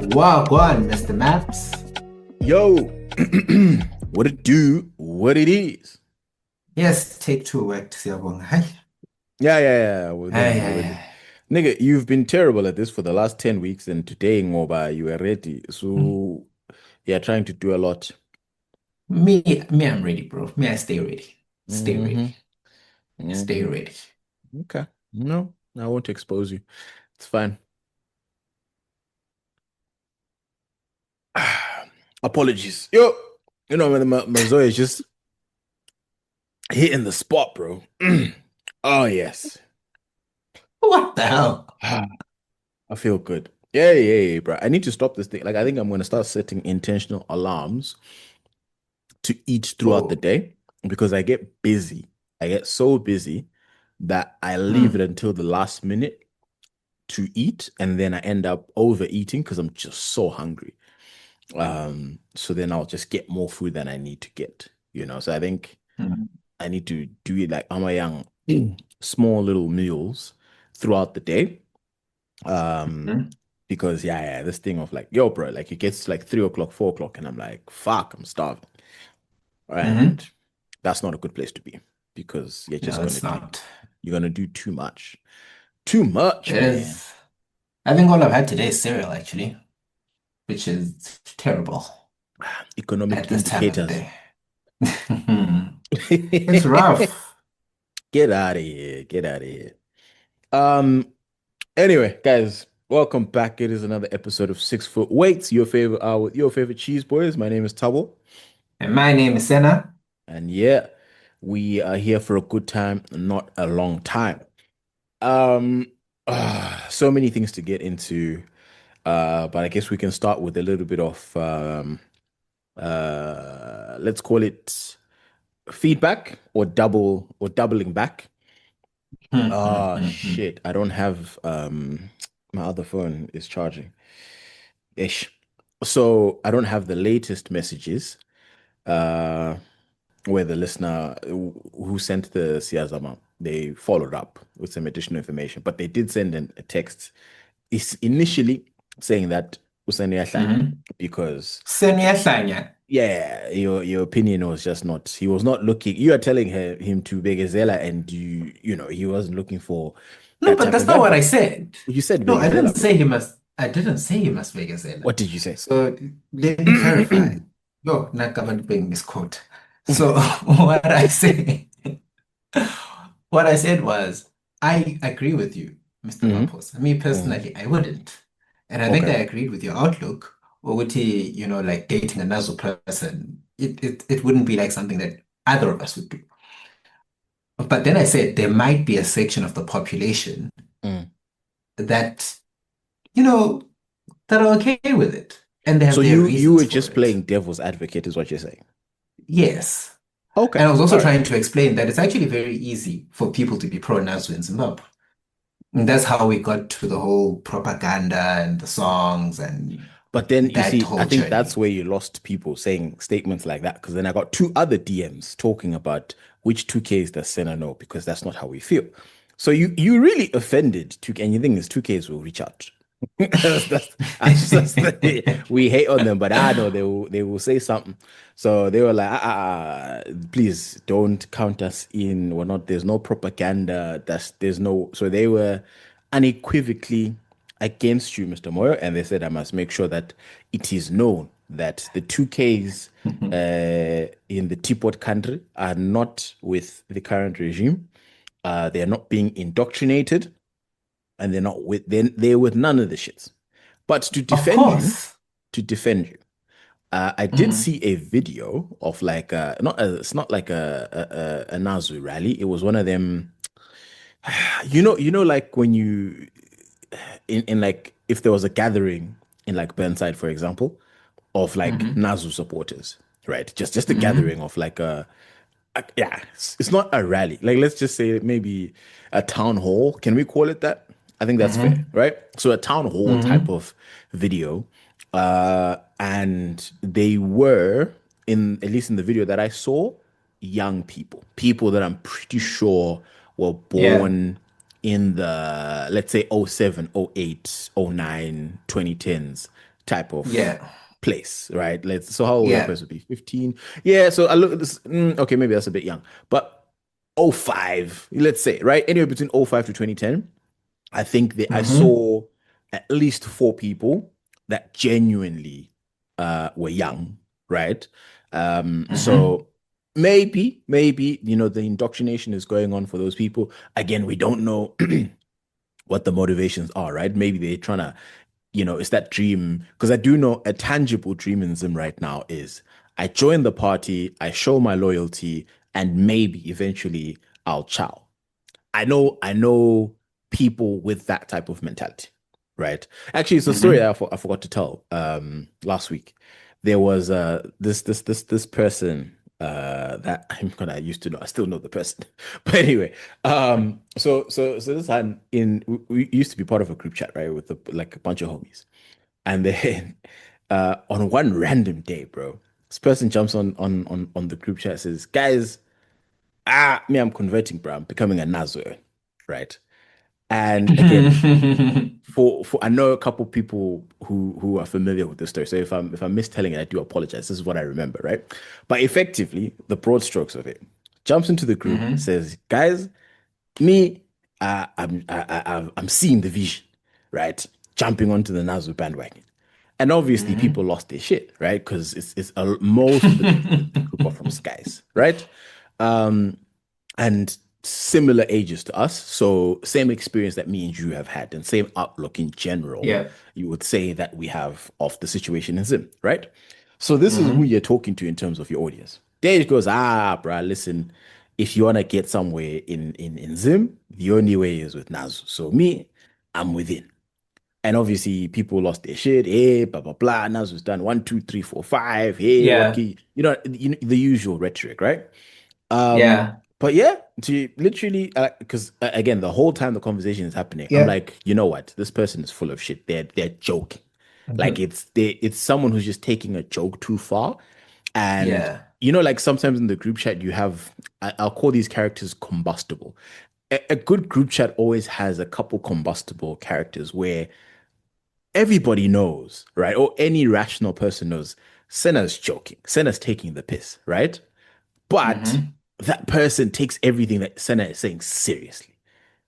Wagwan, Mr. Maps. Yo, what it do, what it is. Yes, take two work to siyabonga. Hayi. Yeah. Hayi, We're hayi, ready. hayi. Nigga, you've been terrible at this for the last 10 weeks, and today, Ngoba, you are ready. So, you're trying to do a lot. Me, I'm ready, bro. Me, I stay ready. Stay ready. hmm Stay hmm ready. Okay. No, I won't expose you. It's fine. Apologies. Yo, my Zoe is just hitting the spot, bro. Oh, yes. What the hell? I feel good. Yeah, bro. I need to stop this thing. Like, I think I'm gonna start setting intentional alarms to eat throughout the Oh. day because I get busy. I get so busy that I leave it Hmm. until the last minute to eat, and then I end up overeating because I'm just so hungry. So then I'll just get more food than I need to get. So I think Hmm. I need to do it like I'm a young small little meals throughout the day. Um, Hmm. because yeah, this thing of like, yo, bro, like it gets to like 3 o'clock, 4 o'clock, and I'm like, fuck, I'm starving. And Hmm. that's not a good place to be because No, it's not. you're gonna do too much. Too much, It man. is. I think all I've had today is cereal, actually, which is terrible Economic at this time of the indicators. day. It's rough. Get out of here. Get out of here. Um, anyway, guys, welcome back. It is another episode of 6 Foot Weights, your favorite cheese boys. My name is Tabo. And my name is Senna. And yeah, we are here for a good time, not a long time. Um, so many things to get into. But I guess we can start with a little bit of let's call it feedback or doubling back. Ah, shit. I don't have my other phone is charging. Ish. So I don't have the latest messages. Uh where the listener who sent the Siyazama, they followed up with some additional information, but they did send in a text. It's initially saying that Usani Yahlanya Mhm. because Seniyahlanya. yeah, your opinion was just not. He was not looking. You are telling him to Begazela, and he wasn't looking for No, that but type that's of not what I advice. said. You said No, I didn't Begazela, bro. say he must. I didn't say he must Venezuela. What did you say? So let me clarify. Yo, not government being misquote. So what I said was, I agree with you, Mr. hmm Mapos. Me hmm personally, I wouldn't, and I think I Okay. agreed with your outlook. Or would he, like dating another person? It wouldn't be like something that either of us would do. But then I said there might be a section of the population Mm. that, you know, that are okay with it and they So have their you reasons were for just it. playing devil's advocate, is what you're saying. Yes. Okay. And I was All also right. trying to explain that it's actually very easy for people to be pro-Nazi in Zimbabwe. And that's how we got to the whole propaganda and the songs and But then you that see, I whole think that's journey. where you lost people saying statements like that. Because then I got two other DMs talking about which 2Ks does Senna know, because that's not how we feel. So you really offended 2K, and you think is 2Ks will reach out. We hate on them, but I know they will say something. So they were like, please don't count us in. We're not. There's no propaganda. There's no. So they were unequivocally against you, Mr. Moyo, and they said I must make sure that it is known that the 2Ks in the teapot country are not with the current regime. They are not being indoctrinated, and they're with none of the shits. But Of course. to defend you, I did Mhm. see a video of like it's not like a Nazu rally. It was one of them. Like when you in like if there was a gathering in like Burnside, for example, of like Mhm. Nazu supporters, right? Just a Mhm. gathering of like yeah, it's not a rally. Like let's just say maybe a town hall. Can we call it that? I think that's fair, Mhm. right? So a town hall type Mhm. of video. And they were in at least in the video that I saw, young people that I'm pretty sure were Yeah. born in the let's say oh 07, oh 08, oh 09, 2010s type of Yeah. place, right? So how old that Yeah. person would be? 15. Yeah, so I look at this, okay, maybe that's a bit young, but '05, let's say, right? Anywhere between '05 to 2010, I think that I Mm-hmm. saw at least four people that genuinely were young, right? Mm-hmm. So maybe, the indoctrination is going on for those people. Again, we don't know what the motivations are, right? Maybe they're trying to, it's that dream. Because I do know a tangible dream in Zim right now is I join the party, I show my loyalty, and maybe eventually I'll chow. I know people with that type of mentality, right? Actually, it's a story Mm-hmm. I forgot to tell last week. There was this person that I used to know. I still know the person. But anyway, so this time we used to be part of a group chat, right, with like a bunch of homies. And then on one random day, bro, this person jumps on the group chat, says, "Guys, me, I'm converting, bro. I'm becoming a Nazir, right?" And again, for I know a couple people who are familiar with this story. So if I'm mistelling it, I do apologize. This is what I remember, right? But effectively, the broad strokes of it, jumps into the group, Mm-hmm. says, "Guys, me, I'm seeing the vision, right? Jumping onto the Nazu bandwagon." And obviously, people Mm-hmm. lost their shit, right? Because most of the group are from Skies, right? Um, and similar ages to us. So same experience that me and you have had and same outlook in general, Yeah. you would say that we have of the situation in Zim, right? So this is who Mm-hmm. you're talking to in terms of your audience. There it goes, bruh, listen, if you want to get somewhere in Zim, the only way is with Nazu. So me, I'm within. And obviously, people lost their shit. Hey, blah blah blah. Nazu's done one, two, three, four, five. Hey, what Yeah. key? The usual rhetoric, right? Um, Yeah. but yeah, to literally, because again, the whole time the conversation is happening, I'm Yeah. like, you know what? This person is full of shit. They're joking. Like Mm-hmm. it's someone who's just taking a joke too far. And Yeah. like sometimes in the group chat, you have, I'll call these characters combustible. A good group chat always has a couple combustible characters where everybody knows, right? Or any rational person knows Senna's joking, Senna's taking the piss, right? But Mm-hmm. that person takes everything that Senna is saying seriously.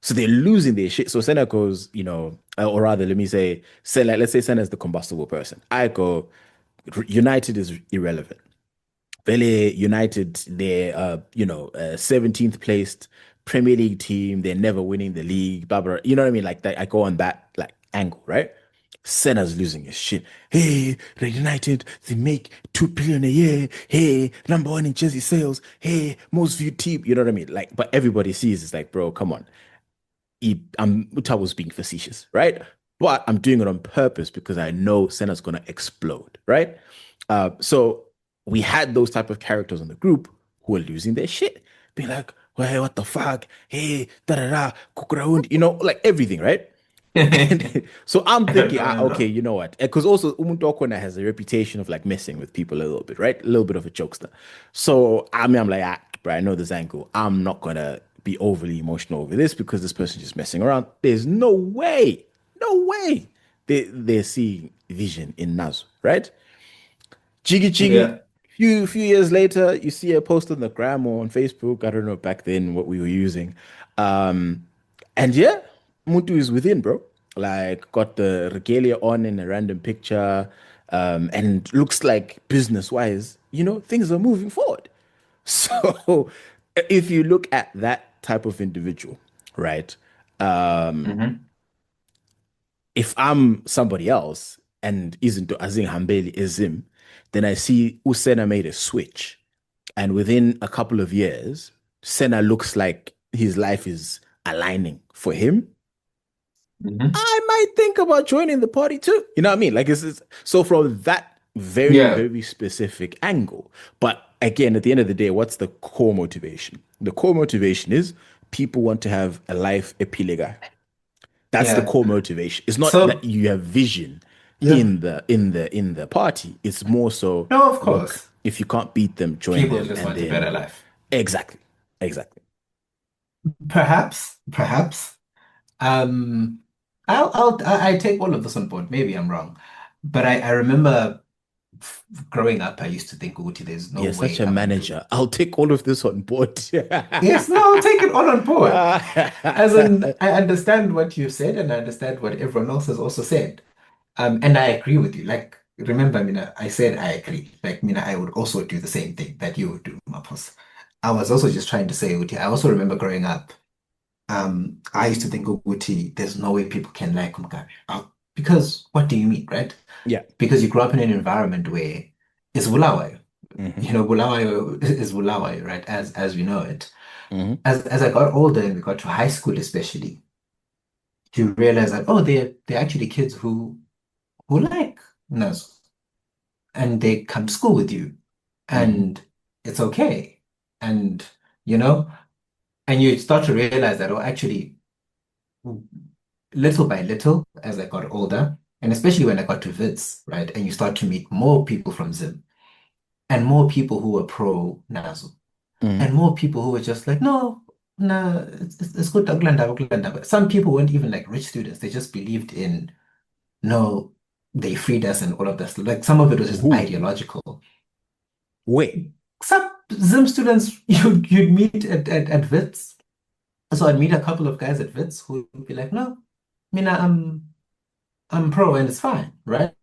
So they're losing their shit. So Senna goes, or rather, let me say, Senna, let's say Senna is the combustible person. I go, United is irrelevant. Vele United, they're 17th placed Premier League team. They're never winning the league. Blah blah. You know what I mean? Like that. I go on that like angle, right? Senna's losing his shit. Hey, the United, they make 2 billion a year. Hey, number one in jersey sales. Hey, most viewed team. You know what I mean? Like, but everybody sees it's like, bro, come on. Uta was being facetious, right? But I'm doing it on purpose because I know Senna's gonna explode, right? So we had those type of characters in the group who were losing their shit, being like, well, hey, what the fuck? Hey, da da da, kukuraund, like everything, right? And so I'm I don't thinking, okay, remember. you know what? Because also Umuntu Okona has a reputation of like messing with people a little bit, right? A little bit of a jokester. So I'm like, bro, I know this angle. I'm not gonna be overly emotional over this because this person's just messing around. There's no way they're seeing vision in Nazu, right? Jiggy Jiggy. Yeah. Few years later, you see a post on the gram or on Facebook. I don't know back then what we were using. Um, and yeah, Muntu is within, bro. Like got the regalia on in a random picture. And looks like business wise, things are moving forward. So if you look at that type of individual, right? Mm-hmm. If I'm somebody else and isn't Azing Hambeli is him, then I see Usena made a switch. And within a couple of years, Senna looks like his life is aligning for him. Mm-hmm. I might think about joining the party too. You know what I mean? Like so from that very, Yeah. very specific angle. But again, at the end of the day, what's the core motivation? The core motivation is people want to have a life epilega. That's the Yeah. core motivation. It's not that So, you have vision yeah. in the party. It's more so, No, of look, course. if you can't beat them, join People them, just and want a better then life. exactly, exactly. Perhaps. Um, I take all of this on board. Maybe I'm wrong. but I remember growing up, I used to think, Uti, there's no You're such way a abantu. manager. I'll take all of this on board. Yes, no, take it all on board. As in, I understand what you said, and I understand what everyone else has also said. And I agree with you. Like, remember, Mina, I said I agree. Like, Mina, I would also do the same thing that you would do, Mapos. I was also just trying to say, Uti, I also remember growing up, I used to think, Uti, there's no way people can like Mugabe. Because what do you mean, right? Yeah. Because you grew up in an environment where it's Bulawayo. Hmm. You know, Bulawayo is Bulawayo, right? As we know it. Hmm. As I got older and we got to high school especially, you realize that, oh, they're actually kids who like Nazo. And they come to school with you Hmm. and it's okay. And, you know, and you start to realize that, oh, actually, little by little, as I got older, and especially when I got to Wits, right, and you start to meet more people from Zim and more people who were pro Nazo Hmm. and more people who were just like, no, nah, it's good, Uglanda, Uglanda. But some people weren't even like rich students. They just believed in, no, they freed us and all of that. Like some of it was just Who? ideological. Wait. Some Zim students you'd meet at Wits. So I'd meet a couple of guys at Wits who would be like, no, Mina, I'm pro and it's fine, right?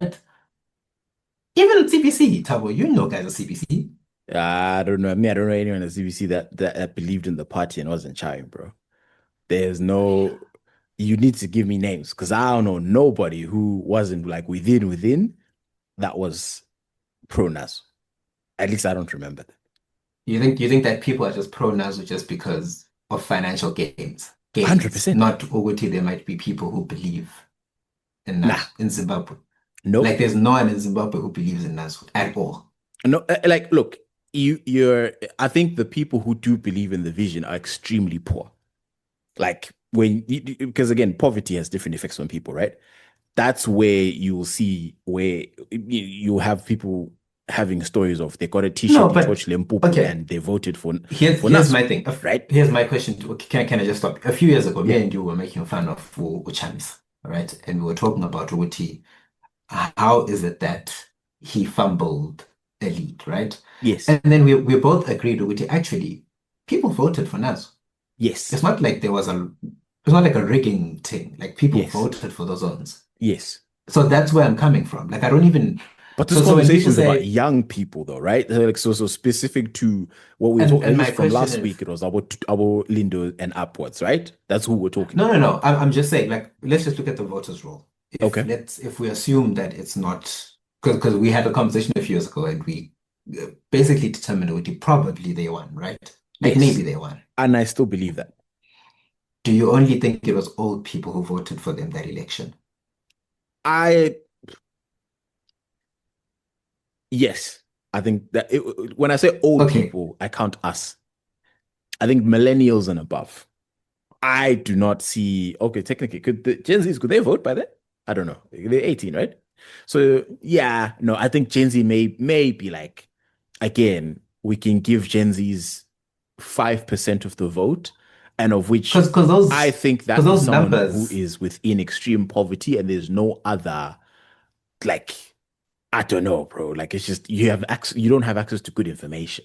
Even at CBC, Tabo, you know guys at CBC. I don't know. I mean, I don't know anyone at CBC that believed in the party and wasn't trying, bro. There's no, you need to give me names because I don't know nobody who wasn't like within that was pro Nas. At least I don't remember that. You think that people are just pro Nazo just because of financial gains, 100%. not Uguti, there might be people who believe in Nah, Nazo in Zimbabwe. Like nope. there's no one in Zimbabwe who believes in Nazo at all. No, like, look, I think the people who do believe in the vision are extremely poor. Like, because again, poverty has different effects on people, right? That's where you will see where you have people having stories of they got a No, t-shirt in but Church Limpopo okay. and they voted for Here's Nasu, my thing. right? Here's my question to, okay, can I just stop? A few years ago, Yeah. me and you were making fun of Uchamis, right? And we were talking about Uguti. How is it that he fumbled the lead, right? Yes. And then we both agreed with it. Actually, people voted for Nas. Yes. It's not like it's not like a rigging thing. Like people Yes. voted for those zones. Yes. So that's where I'm coming from. Like I don't even, But this so when conversation people is about say, young people, though, right? So, like, so specific to what we were talking. At and my least from question last is, week, it was about Lindo and upwards, right? That's who we're talking no, no, about. no. I'm just saying, like, let's just look at the voters' roll. Okay. If we assume that it's not, because we had a conversation a few years ago and we basically determined it probably they won, right? Like maybe Yes, they won. and I still believe that. Do you only think it was old people who voted for them that election? I Yes, I think that when I say old Okay, people, I count us. I think millennials and above. I do not see. Okay, technically, could the Gen Zs could they vote by then? I don't know. They're 18, right? So yeah, no, I think Gen Z may be like, again, we can give Gen Zs 5% of the vote, and of which I think because that is those someone who numbers. is within extreme poverty, and there's no other like I don't know, bro. Like it's just you have access, you don't have access to good information.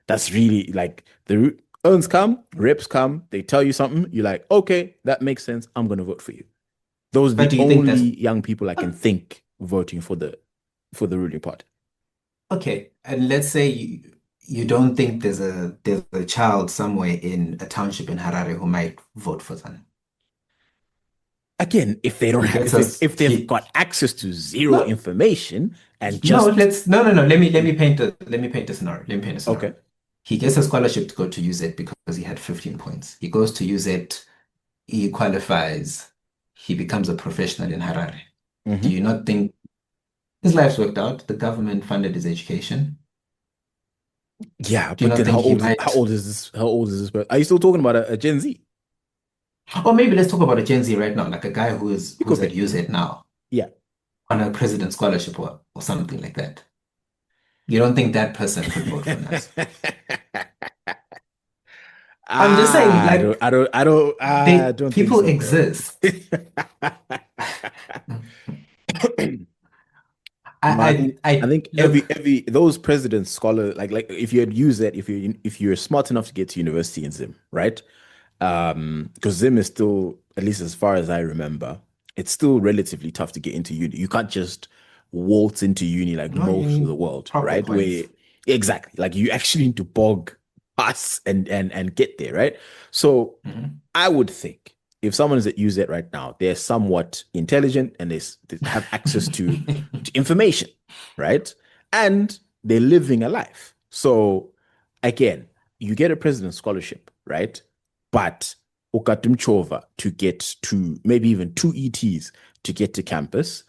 That's really like the earns come, reps come, they tell you something, you're like, okay, that makes sense. I'm gonna vote for you. Those are But the do you think that's only young people I can think voting for the ruling party. okay? And let's say you don't think there's a child somewhere in a township in Harare who might vote for Zan. Again, if they don't He have gets us if they've he got access to zero no information and no just let's no let me paint a scenario. Let me paint a scenario. okay. He gets a scholarship to go to use it because he had 15 points. He goes to use it, he qualifies, he becomes a professional in Harare. Do you Mhm. not think his life's worked out? The government funded his education. Yeah, Do you but not then think he how might? old is this? How old is this? Are you still talking about a Gen Z? Or maybe let's talk about a Gen Z right now, like a guy It who's could at be. use it now Yeah. on a president scholarship or something like that. You don't think that person could vote for Nas? I'm just saying, like I they don't think people so, bro. exist. I think look. every those presidents scholar like if you had used that if you're smart enough to get to university in Zim, right? Because Zim is still, at least as far as I remember, it's still relatively tough to get into uni. You can't just waltz into uni like No, you most of the need world, proper right? Where points. exactly like you actually need to bog pass and get there, right? So Mhm. I would think if someone is at UZ right now, they're somewhat intelligent and they have access to information, right? And they're living a life. So again, you get a president's scholarship, right? But ukatumchova to get to maybe even two ETs to get to campus.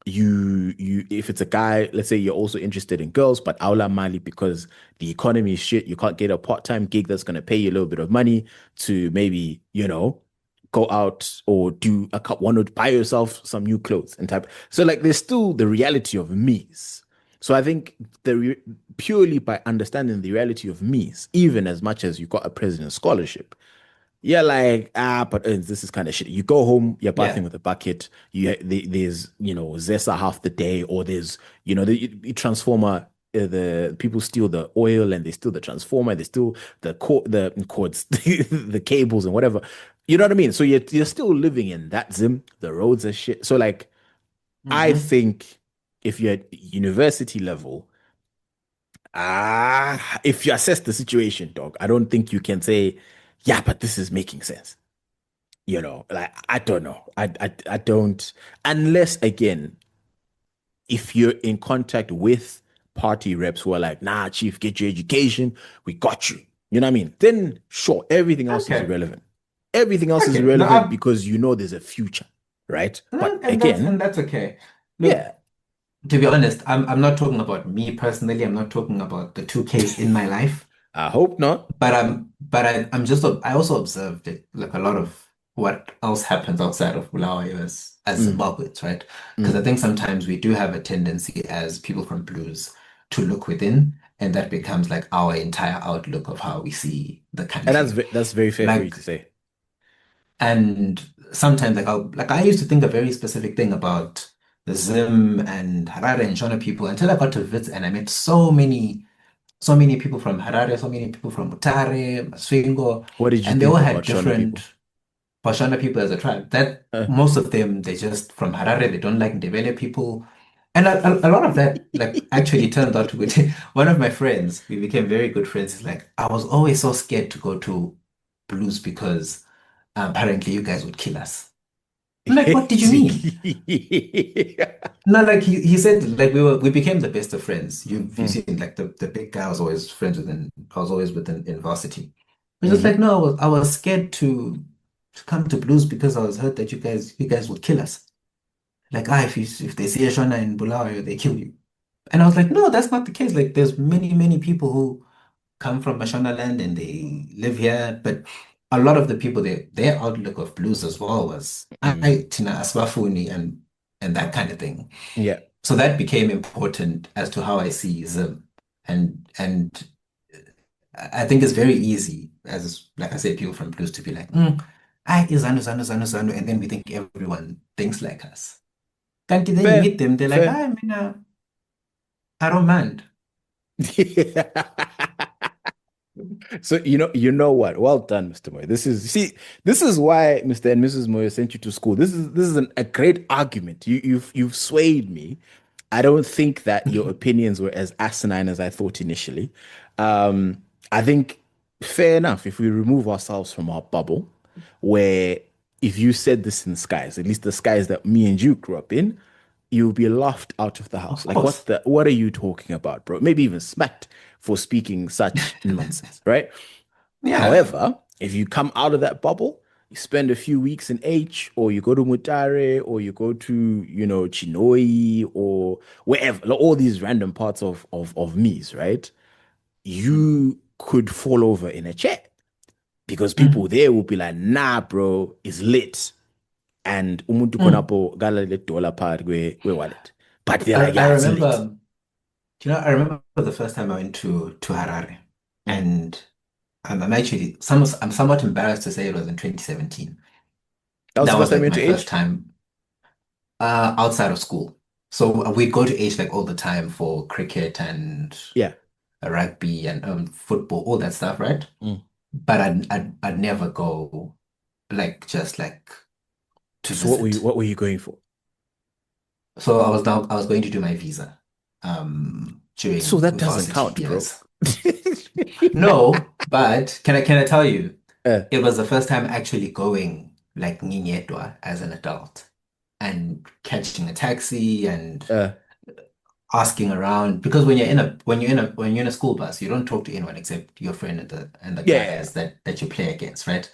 You if it's a guy, let's say you're also interested in girls, but aula mali because the economy is shit, you can't get a part-time gig that's gonna pay you a little bit of money to maybe, go out or do a couple one or buy yourself some new clothes and type. So like there's still the reality of me's. So I think purely by understanding the reality of me's, even as much as you got a president's scholarship, yeah, like but this is kind of shit. You go home, you're bathing Yeah. with a bucket. There's zesa half the day, or there's the transformer. The people steal the oil and they steal the transformer. They steal the cords, the cables and whatever. You know what I mean? So you're still living in that zim. The roads are shit. So like I Hmm. think if you're at university level, if you assess the situation, dog, I don't think you can say, yeah, but this is making sense. Like I don't know. I don't unless again, if you're in contact with party reps who are like, nah, chief, get your education, we got you. You know what I mean? Then sure, everything else is Okay. irrelevant. Everything else is Okay. No, irrelevant because there's a future, right? But and again, that's okay. Look, yeah, to be honest, I'm not talking about me personally. I'm not talking about the two Ks in my life. I hope not. I'm just I also observed it like a lot of what else happens outside of Bulawayo as Mm, Zimbabweans, right? Because I mm. think sometimes we do have a tendency as people from blues to look within, and that becomes like our entire outlook of how we see the And that's country. that's very fair for you Like, to say. and sometimes I used to think a very specific thing about the Zim and Harare and Shona people until I got to Wits and I met so many people from Harare, so many people from Mutare, Masvingo, What did you and they all think had about Shona different people? Pashana people as a tribe. That Uh, most of them, they just from Harare, they don't like Ndebele people. And a lot of that, like, actually turned out to be one of my friends. We became very good friends. He's like, I was always so scared to go to blues because apparently you guys would kill us. I'm like, what did you mean? No, like he said, like we became the best of friends. You Mm, seen like the big guy I was always friends with I was always with in varsity. But just like mhm. no, I was scared to come to blues because I was hurt that you guys would kill us. Like if they see a Shona in Bulawayo, they kill you. And I was like, no, that's not the case. Like there's many people who come from Mashonaland and they live here, but a lot of the people their outlook of blues as well was Mm. I Tina Aswafuni and that kind of thing. Yeah, So that became important as to how I see Zim. And I think it's very easy, as like I said, people from blues to be like, I is Zanu, and then we think everyone thinks like us. Can't then you fair, meet them, they're like, fair. I mean, I don't mind. So you know what? Well done, Mr. Moy. This is why Mr. and Mrs. Moy sent you to school. This is a great argument. You've swayed me. I don't think that your opinions were as asinine as I thought initially. I think fair enough if we remove ourselves from our bubble, where if you said this in skies, at least the skies that me and you grew up in, you'll be laughed out of the house. Of Like course. what are you talking about, bro? Maybe even smacked for speaking such nonsense, right? Yeah. However, if you come out of that bubble, you spend a few weeks in H, or you go to Mutare, or you go to, Chinoi, or wherever, like all these random parts of Mies, right? You could fall over in a chair because people Mm, there will be like, nah, bro, it's lit. And umuntu mm. konapo gala le dollar part we wallet. But they're like, I yeah, it's lit. remember, I remember the first time I went to Harare, Mm. and I'm somewhat embarrassed to say it was in 2017. That was That the first was time you like went my to first H? time outside of school. So we'd go to H like all the time for cricket and Yeah. rugby and football, all that stuff, right? Mm. But I'd never go like just like to So visit. what were you going for? So I was going to do my visa So during that doesn't varsity count, bro. years. No, but can I tell you, Uh, it was the first time actually going like Nginyedwa as an adult and catching a taxi and uh, asking around because when you're in a school bus, you don't talk to anyone except your friend and the yeah. guys that you play against, right?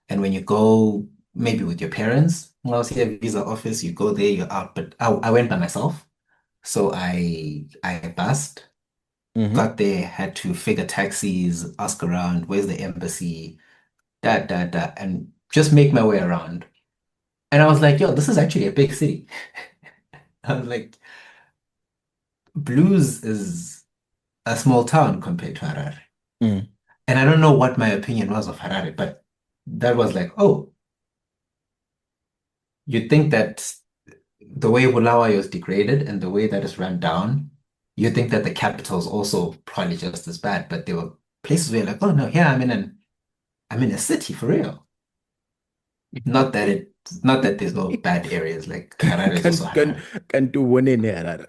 And when you go maybe with your parents, when I was here visa office, you go there, you're out. But I went by myself, so I bussed, Hmm. got there, had to figure taxis, ask around, where's the embassy, and just make my way around. And I was like, yo, this is actually a big city. I was like, Blues is a small town compared to Harare. Mm. And I don't know what my opinion was of Harare, but that was like, oh, you'd think that the way Bulawayo is degraded and the way that it's run down, you'd think that the capital is also probably just as bad. But there were places where you're like, oh no, here I'm in a city for real. Not that it not that there's no bad areas, like Harare is Can also can Harare. can do one in there.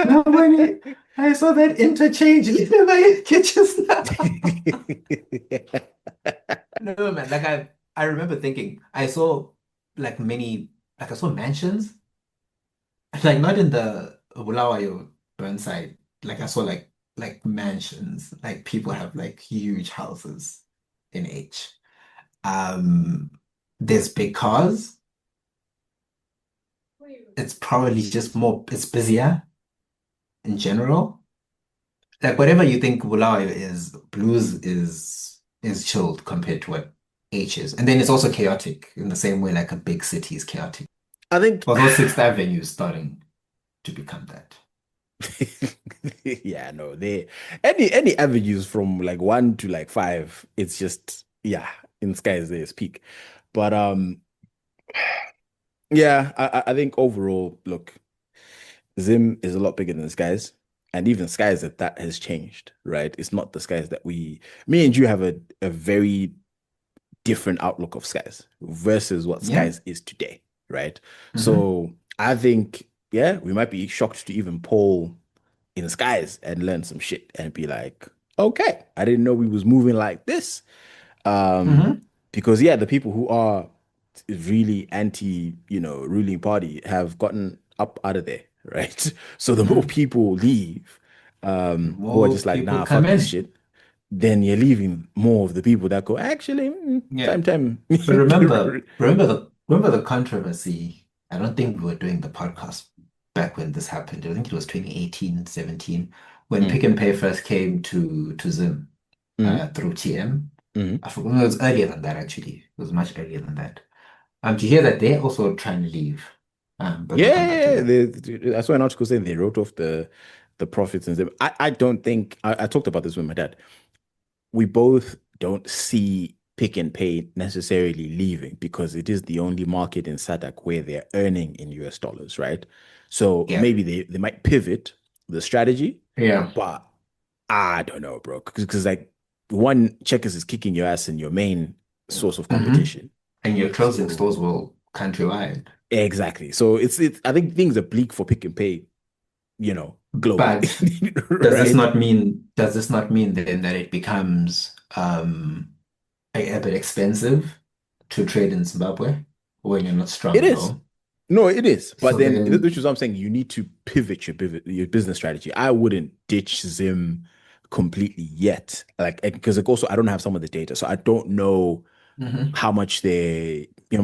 No money. I saw that interchange in my kitchen now. No, man. I remember thinking I saw like many like I saw mansions, like not in the Bulawayo Burnside. Like I saw like mansions. Like people have like huge houses in H. Um, there's big cars. It's probably just more. It's busier in general. Like whatever you think Bulawayo is, Blues is chilled compared to what H is. And then it's also chaotic in the same way like a big city is chaotic. I think Although Sixth Avenue is starting to become that. yeah, no, they any avenues from like one to like five, it's just yeah, in skies there's peak. But yeah, I think overall, look, Zim is a lot bigger than skies. And even skies that has changed, right? It's not the skies that me and you have a very different outlook of skies versus what Yeah. skies is today, right? Hmm. So I think, yeah, we might be shocked to even poll in skies and learn some shit and be like, okay, I didn't know we was moving like this. Um, Hmm. because yeah, the people who are really anti, ruling party have gotten up out of there, right? So the more Hmm. people leave, who are just More like, people nah, come fuck this in. shit, then you're leaving more of the people that go, actually, Yeah. time. But remember the controversy. I don't think we were doing the podcast back when this happened. I think it was 2018, 17, when Mm, Pick and Pay first came to Zim mm, through TM. mm. I forgot, it was earlier than that actually. It was much earlier than that. To hear that they're also trying to leave. But we'll come back to Yeah, that. I saw an article saying they wrote off the profits and stuff. I don't think I talked about this with my dad. We both don't see Pick and Pay necessarily leaving because it is the only market in SADC where they're earning in US dollars, right? So Yeah. maybe they might pivot the strategy, Yeah. but I don't know, bro. Because like one, Checkers is kicking your ass in your main source of Hmm. competition. And you're closing So stores well countrywide. exactly. So it's I think things are bleak for Pick and Pay, globally, But right? does this not mean then that it becomes a bit expensive to trade in Zimbabwe when you're not strong It at is. home? No, it is. But So then, then, which is what I'm saying, you need to pivot your business strategy. I wouldn't ditch Zim completely yet, like because like also I don't have some of the data, so I don't know mhm. how much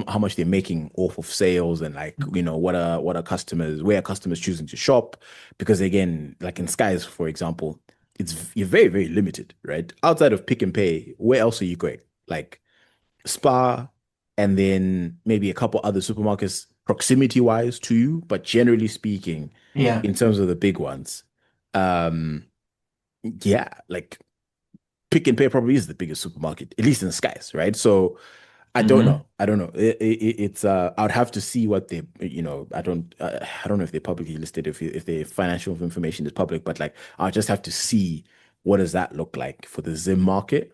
how much they're making off of sales and like what are customers where are customers choosing to shop because again like in skies for example you're very very limited right outside of pick and pay where else are you going like Spa and then maybe a couple other supermarkets proximity wise to you but generally speaking Yeah. in terms of the big ones um yeah like pick and pay probably is the biggest supermarket at least in skies right so I don't Mm-hmm. know. I don't know. It's I'd have to see what they, I don't know if they publicly listed if the financial information is public, but like I'll just have to see what does that look like for the Zim market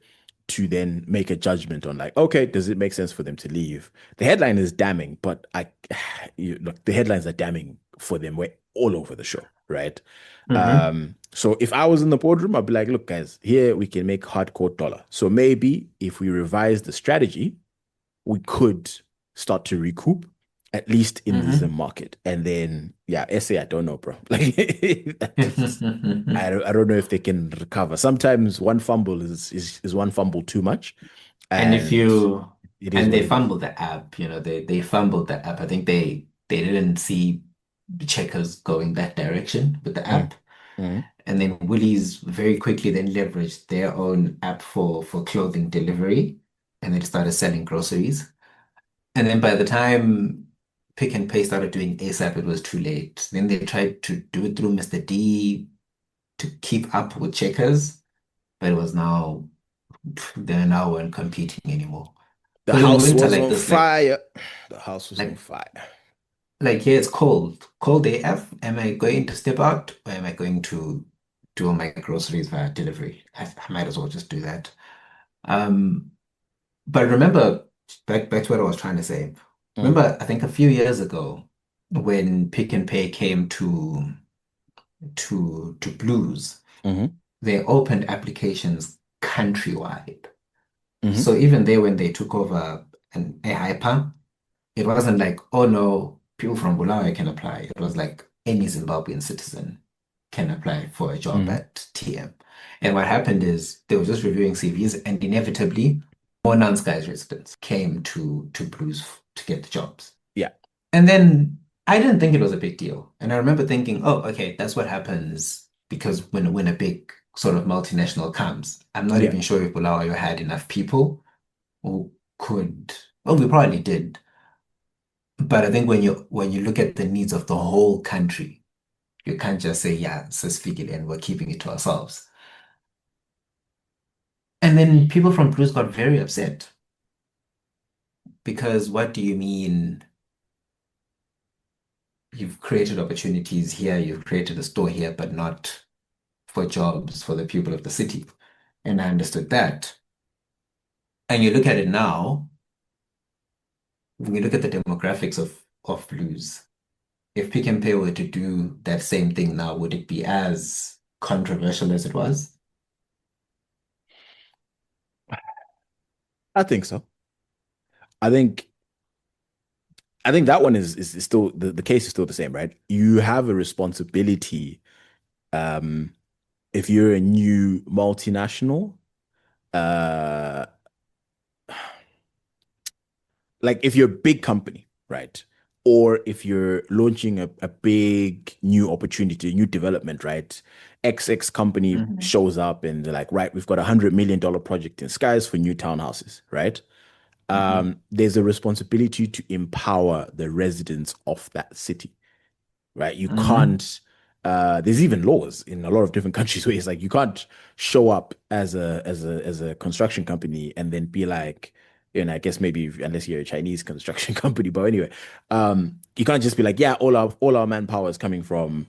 to then make a judgment on like, okay, does it make sense for them to leave? The headline is damning, but look, the headlines are damning for them. We're all over the show, right? Mm-hmm. So if I was in the boardroom, I'd be like, look, guys, here we can make hardcore dollar. So maybe if we revise the strategy, we could start to recoup at least in the Zim Mm-hmm. market. And then yeah, SA, I don't know, bro. Like I don't know if they can recover. Sometimes one fumble is one fumble too much, And if and you it is and what they it is. fumbled the app, they fumbled the app. I think they didn't see checkers going that direction with the Mm, app. mm. And then Woolies very quickly then leveraged their own app for clothing delivery, and they started selling groceries. And then by the time Pick and Pay started doing ASAP, it was too late. Then they tried to do it through Mr. D to keep up with checkers, but it was now they now weren't competing anymore. The Because we house went to was like on this, fire. The house was on like, fire. yeah, it's cold. Cold AF. Am I going to step out or am I going to do all my groceries via delivery? I might as well just do that. Um, but remember, back to what I was trying to say. Mm, Remember, I think a few years ago when Pick and Pay came to Blues, hmm they opened applications countrywide. hmm So even there, when they took over a hyper, it wasn't like, oh no, people from Bulawayo can apply. It was like any Zimbabwean citizen can apply for a job hmm at TM. And what happened is they were just reviewing CVs, and inevitably more non-Skies residents came to Blues to get the jobs. Yeah. And then I didn't think it was a big deal. And I remember thinking, oh, okay, that's what happens because when a big sort of multinational comes, I'm not Yeah. even sure if Bulawayo had enough people who could, well, we probably did. But I think when you look at the needs of the whole country, you can't just say, yeah, Sisfikile and we're keeping it to ourselves. And then people from Blues got very upset because what do you mean you've created opportunities here, you've created a store here, but not for jobs for the people of the city? And I understood that. And you look at it now, when you look at the demographics of Blues, if Pick and Pay were to do that same thing now, would it be as controversial as it was? I think so. I think I think that one is still the case is still the same, right? You have a responsibility um if you're a new multinational, uh like if you're a big company, right? Or if you're launching a big new opportunity, new development, right? XX company Hmm. shows up and they're like, right, we've got $100 million project in Skies for new townhouses, right? Hmm. There's a responsibility to empower the residents of that city, right? You Hmm. can't. There's even laws in a lot of different countries where it's like you can't show up as a construction company and then be like, I guess maybe unless you're a Chinese construction company, but anyway, you can't just be like, yeah, all our manpower is coming from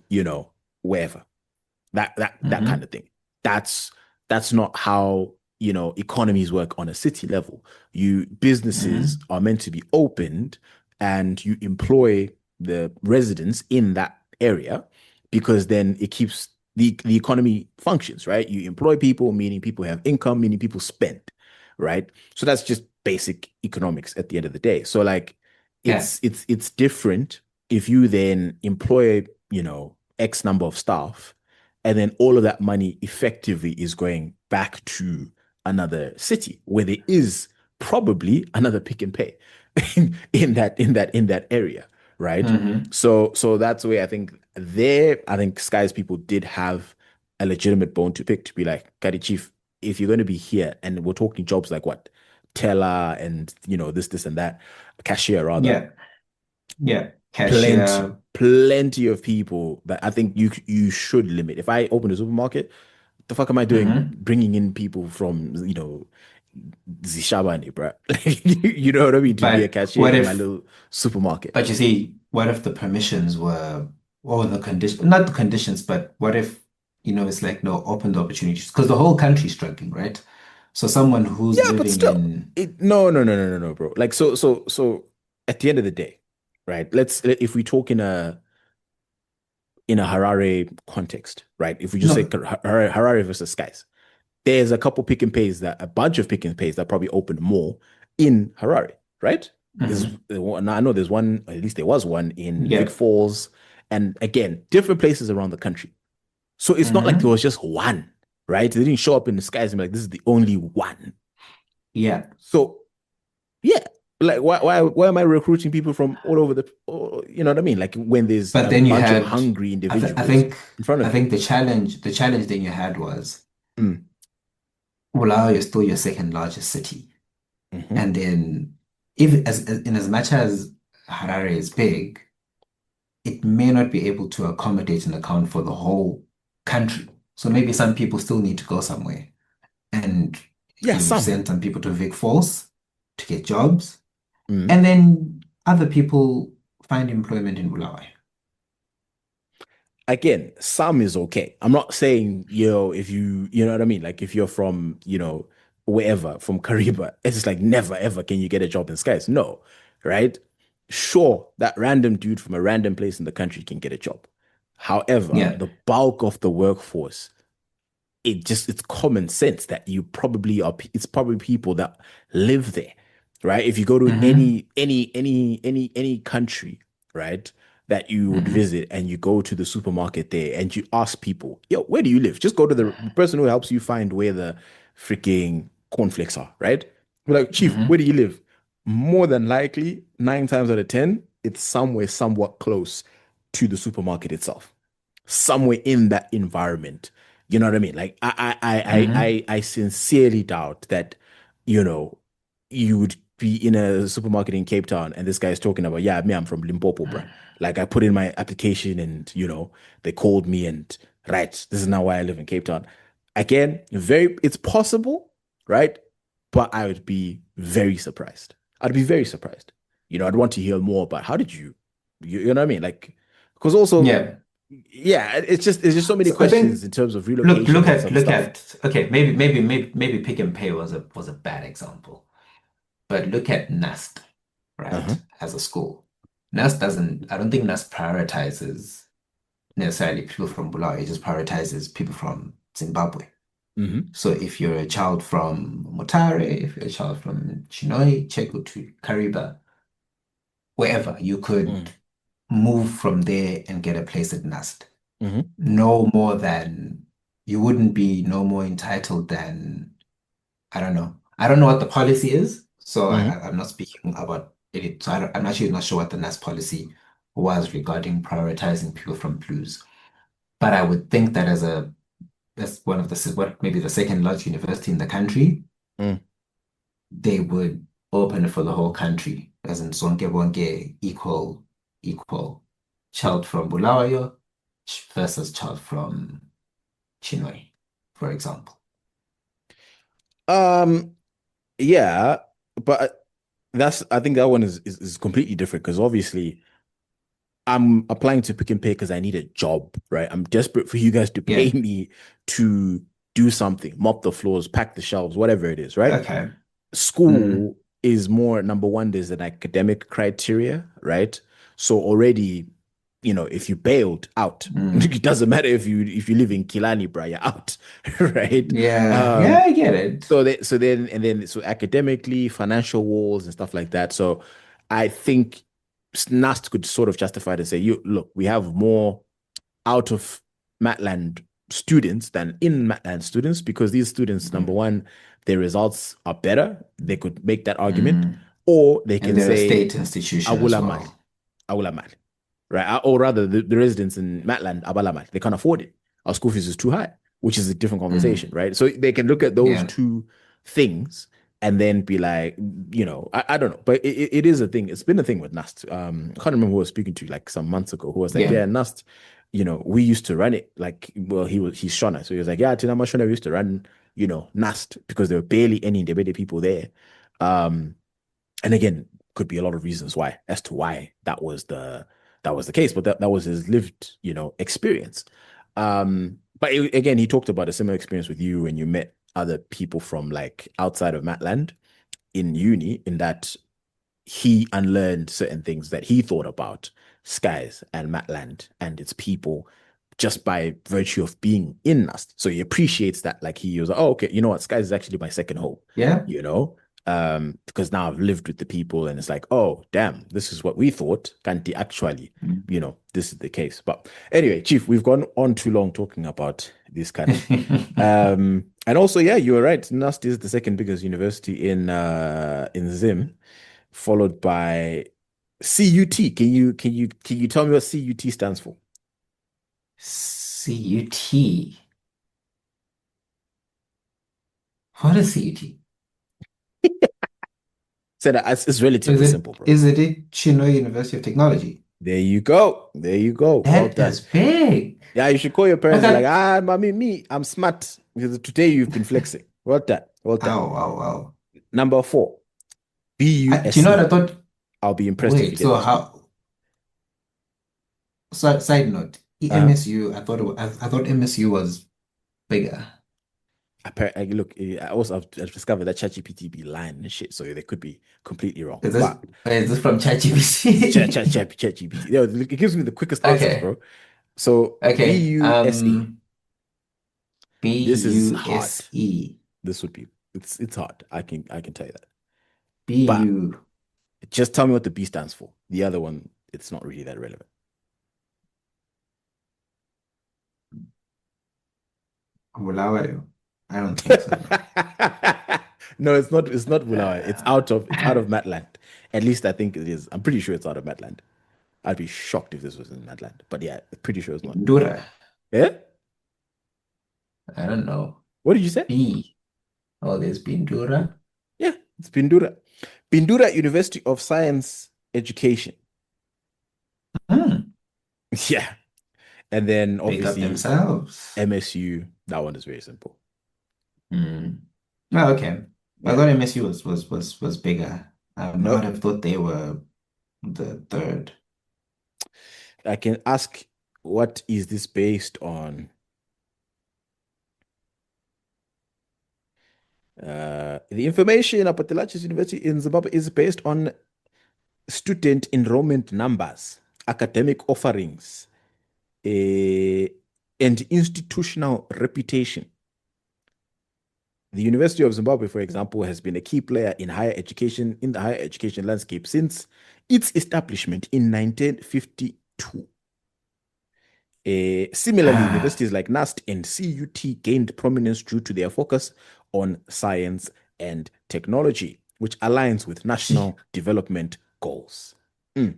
wherever that kind Hmm. of thing. That's that's not how economies work on a city level. You businesses Hmm. are meant to be opened and you employ the residents in that area because then it keeps the economy functions, right? You employ people, meaning people have income, meaning people spend, right? So that's just basic economics at the end of the day. So like Yeah. it's different if you then employ, X number of staff and then all of that money effectively is going back to another city where there is probably another Pick and Pay in that area, right? Hmm. So that's where I think Sky's people did have a legitimate bone to pick to be like, Kadi Chief, if you're going to be here and we're talking jobs like what? Teller and this and that, cashier rather, Yeah. Yeah. plenty, Cashier. plenty of people that I think you should limit. If I open a supermarket, the fuck am I doing Hmm. bringing in people from, Zishabani, bro. You know what I mean? To be a But cashier what in my if, little supermarket. but you see, what if the permissions were, or the condition, not the conditions, but what if, it's like no open the opportunities because the whole country's struggling, right? So someone who's Yeah, but living still, in, no, no, no, no, no, no, bro. Like, so, at the end of the day, right? If we talk in a Harare context, right? If we just say no, Harare versus skies, there's a couple pick and pays that a bunch of pick and pays that probably opened more in Harare, right? mhm, I know there's one, at least there was one in Vic yeah, Falls, and again, different places around the country. So it's not like there hmm was just one, right? They didn't show up in the skies and be like, this is the only one. yeah. So yeah, like why am I recruiting people from all over you know what I mean? Like when there's But a then you bunch of had, hungry I individuals think, in front I of you. think the challenge then you had was, Mm. Bulawayo is still your second largest city. Hmm. And then, if in as much as Harare is big, it may not be able to accommodate and account for the whole country. So maybe some people still need to go somewhere. And Yeah, you some. send some people to Vic Falls to get jobs, Mm. and then other people find employment in Bulawayo. Again, some is okay. I'm not saying, if you know what I mean? Like if you're from, wherever, from Kariba, it's just like never ever can you get a job in skies. No, right? Sure, that random dude from a random place in the country can get a job. However, Yeah. the bulk of the workforce, it's common sense that you probably are it's probably people that live there, right? If you go to hmm any country, right, that you would hmm visit and you go to the supermarket there and you ask people, yo, where do you live? Just go to the person who helps you find where the freaking cornflakes are, right? We're like, chief, where do hmm you live? More than likely 9 times out of 10 it's somewhere somewhat close to the supermarket itself, somewhere in that environment. You know what I mean? Like hmm I sincerely doubt that, you know, you would be in a supermarket in Cape Town and this guy is talking about, yeah, me, I'm from Limpopo, bruh. Like I put in my application and, they called me and right, this is now why I live in Cape Town. Again, it's possible, right? But I would be very surprised. I'd be very surprised. I'd want to hear more about how did you know what I mean? Like, because also Yeah. yeah, it's just so many So I questions think in terms of look relocation look and at some look stuff. at okay, maybe Pick and Pay was a bad example. But look at NUST, right, Uh-huh. as a school. NUST doesn't, I don't think NUST prioritizes necessarily people from Bulawayo, it just prioritizes people from Zimbabwe. Hmm. So if you're a child from Mutare, if you're a child from Chinoi, Cheko to Kariba, wherever, you could Hmm. move from there and get a place at NUST. Hmm. No more than, you wouldn't be no more entitled than, I don't know. I don't know what the policy is, so Hmm. I'm not speaking about it. So I'm actually not sure what the NAS policy was regarding prioritizing people from blues. But I would think that as one of what maybe the second largest university in the country, Hmm. they would open it for the whole country, as in Sonke Bonke equal child from Bulawayo versus child from Chinoi, for example. Um, yeah, but I think that one is completely different because obviously I'm applying to Pick and Pay because I need a job, right? I'm desperate for you guys to pay Yeah. me to do something, mop the floors, pack the shelves, whatever it is, right? Okay. Mm, School is more number one, there's an academic criteria, right? So already, if you bailed out, mm. it doesn't matter if you live in Kilani, bro, you're out, right? Yeah. Yeah, I get it. So academically, financial walls and stuff like that. So I think NAST could sort of justify to say, you look, we have more out of Matland students than in Matland students because these students, number Mm, one, their results are better. They could make that argument, mm. or they And can they're a say, state institution as Awula Mali, well. Awula Mali, right? Or rather, the residents in Matland, Abala Mali, they can't afford it. Our school fees is too high, which is a different conversation, Mm, right? So they can look at those yeah. two things and then be like, I don't know, but it is a thing. It's been a thing with NAST. I can't remember who I was speaking to like some months ago who was like, Yeah. yeah, NAST, we used to run it like, well, he's Shona. So he was like, yeah, Tinama Shona, we used to run, NAST because there were barely any Ndebele people there. Um, and again, could be a lot of reasons why as to why that was the case, but that was his lived, experience. But again, he talked about a similar experience with you when you met other people from like outside of Matland in uni, in that he unlearned certain things that he thought about skies and Matland and its people just by virtue of being in us. So he appreciates that. Like he was like, oh, okay, you know what? Skies is actually my second home, Yeah. you know? Because now I've lived with the people and it's like, oh, damn, this is what we thought. Kanti actually, this is the case. But anyway, Chief, we've gone on too long talking about this country. And also, yeah, you were right. NUST is the second biggest university in Zim, followed by CUT. Can you tell me what CUT stands for? CUT. What is CUT? So that it's relatively simple, bro. Is it Chino University of Technology? There you go. There you go. Well That done. is big. Yeah, you should call your parents and be like, Okay. mommy, I'm smart. Because today you've been flexing. Well done. Well done. Oh, wow, wow. Number four, Do you know what I BUSC. thought? I'll be impressed if you Wait, get so this one. how? Side note, Uh, MSU. I thought MSU was bigger. look, I also have discovered that ChatGPT be lying and shit, so they could be completely wrong. Is this But is this from ChatGPT? ChatGPT, it gives me the quickest answers, Okay. bro. So Okay. BUSE. This is hard. BUSE. This would be it's hard. I can tell you that. But BU. just tell me what the B stands for. The other one, it's not really that relevant. Bulawayo. I don't think so, bro. No, it's not Bulawayo. It's Uh, out of Matland. At least I think it is. I'm pretty sure it's out of Matland. I'd be shocked if this was in Matland. But yeah, pretty sure it's not. Dura. Yeah? I don't know. What did you say? B. Oh, there's Bindura. Yeah, it's Pindura. Pindura University of Science Education. Hmm. Yeah. And then Big up obviously themselves. MSU. That one is very simple. Hmm. Oh, okay. I Yeah. thought MSU was bigger. I would No, have thought they were the third. I can ask, what is this based on? The information about the largest university in Zimbabwe is based on student enrollment numbers, academic offerings, eh, and institutional reputation. The University of Zimbabwe, for example, has been a key player in the higher education landscape since its establishment in 1952. Similarly, Ah, universities like NAST and CUT gained prominence due to their focus on science and technology, which aligns with gee, national development goals. Mm.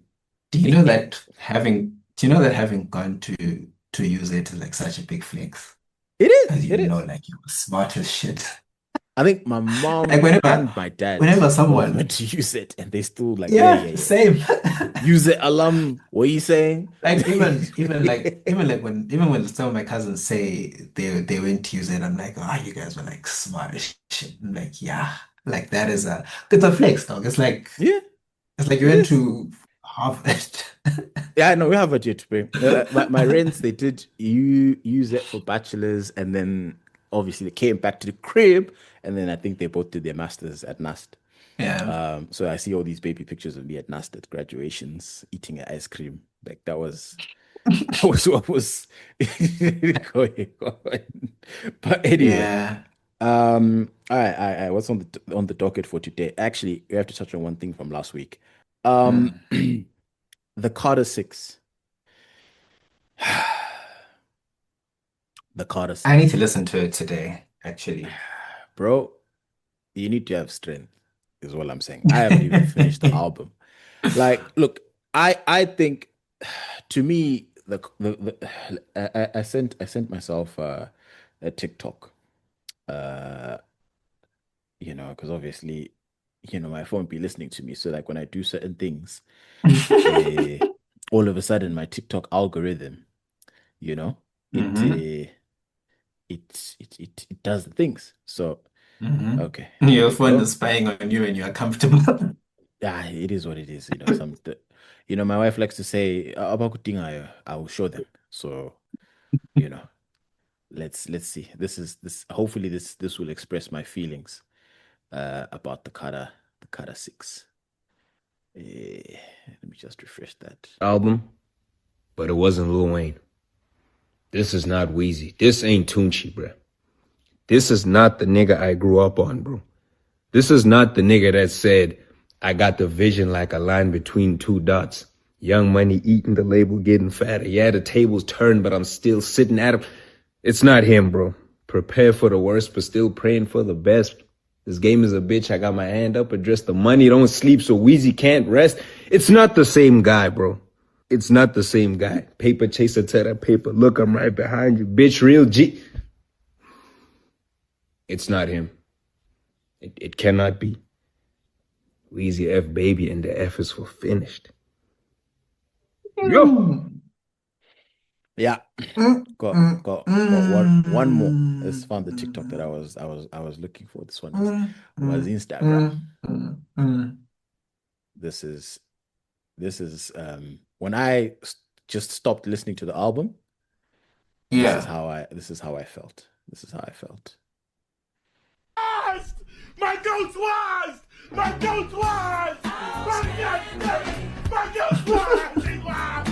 do you know that having gone to use it is like such a big flex? It is. Because you It know, is. like you're smart as shit. I think my Like mom and my dad whenever both went someone, to use it, and they still like, yeah, yeah, yeah, yeah. same. Use it, alum. What are you saying? Like even when some of my cousins say they went to use it, I'm like, oh, you guys were like smart as shit. I'm like, yeah, like that is it's a flex, dog. Yeah, It's like you it went is. to Harvard. Yeah, no, we have a jet to pay. My rents, they did use it for bachelors, and then obviously they came back to the crib, and then I think they both did their masters at NAST. Yeah. So I see all these baby pictures of me at NAST at graduations eating ice cream. Like that was what was going on. But anyway, Yeah. what's on the docket for today? Actually, we have to touch on one thing from last week. Mm. The Carter Six. The Carter I need Six. to listen to it today, actually. Bro, you need to have strength, is what I'm saying. I haven't even finished the album. Like, look, I think, to me, I sent myself a TikTok, uh, because obviously, my phone be listening to me. So like when I do certain things, uh, all of a sudden my TikTok algorithm, you know, it Hmm. it does the things. So okay, there Your we phone go. is spying on you and you are comfortable. Yeah, it is what it is. My wife likes to say, "Abakudingayo, I will show them." So, you know, let's see. This hopefully this will express my feelings about the Kata 6. Let me just refresh that. Album, but it wasn't Lil Wayne. This is not Wheezy. This ain't Tunchi, bro. This is not the nigga I grew up on, bro. This is not the nigga that said, I got the vision like a line between two dots. Young money eating the label, getting fatter. Yeah, the tables turned, but I'm still sitting at him. It's not him, bro. Prepare for the worst, but still praying for the best. This game is a bitch. I got my hand up, address the money. Don't sleep so Wheezy can't rest. It's not the same guy, bro. It's not the same guy. Paper chaser to that paper. Look, I'm right behind you. Bitch, real G. It's not him. It cannot be. Wheezy F baby, and the F is for finished. Yo. Mm, Yeah, mm, mm, got one more. Let's find the TikTok that mm, I was looking for. This one mm, was mm, Instagram. mm, mm, mm. This is this is when I just stopped listening to the album. Yeah. This is how I felt. This is how I felt. My goat's washed! My goat's washed! My goat's washed! He's washed!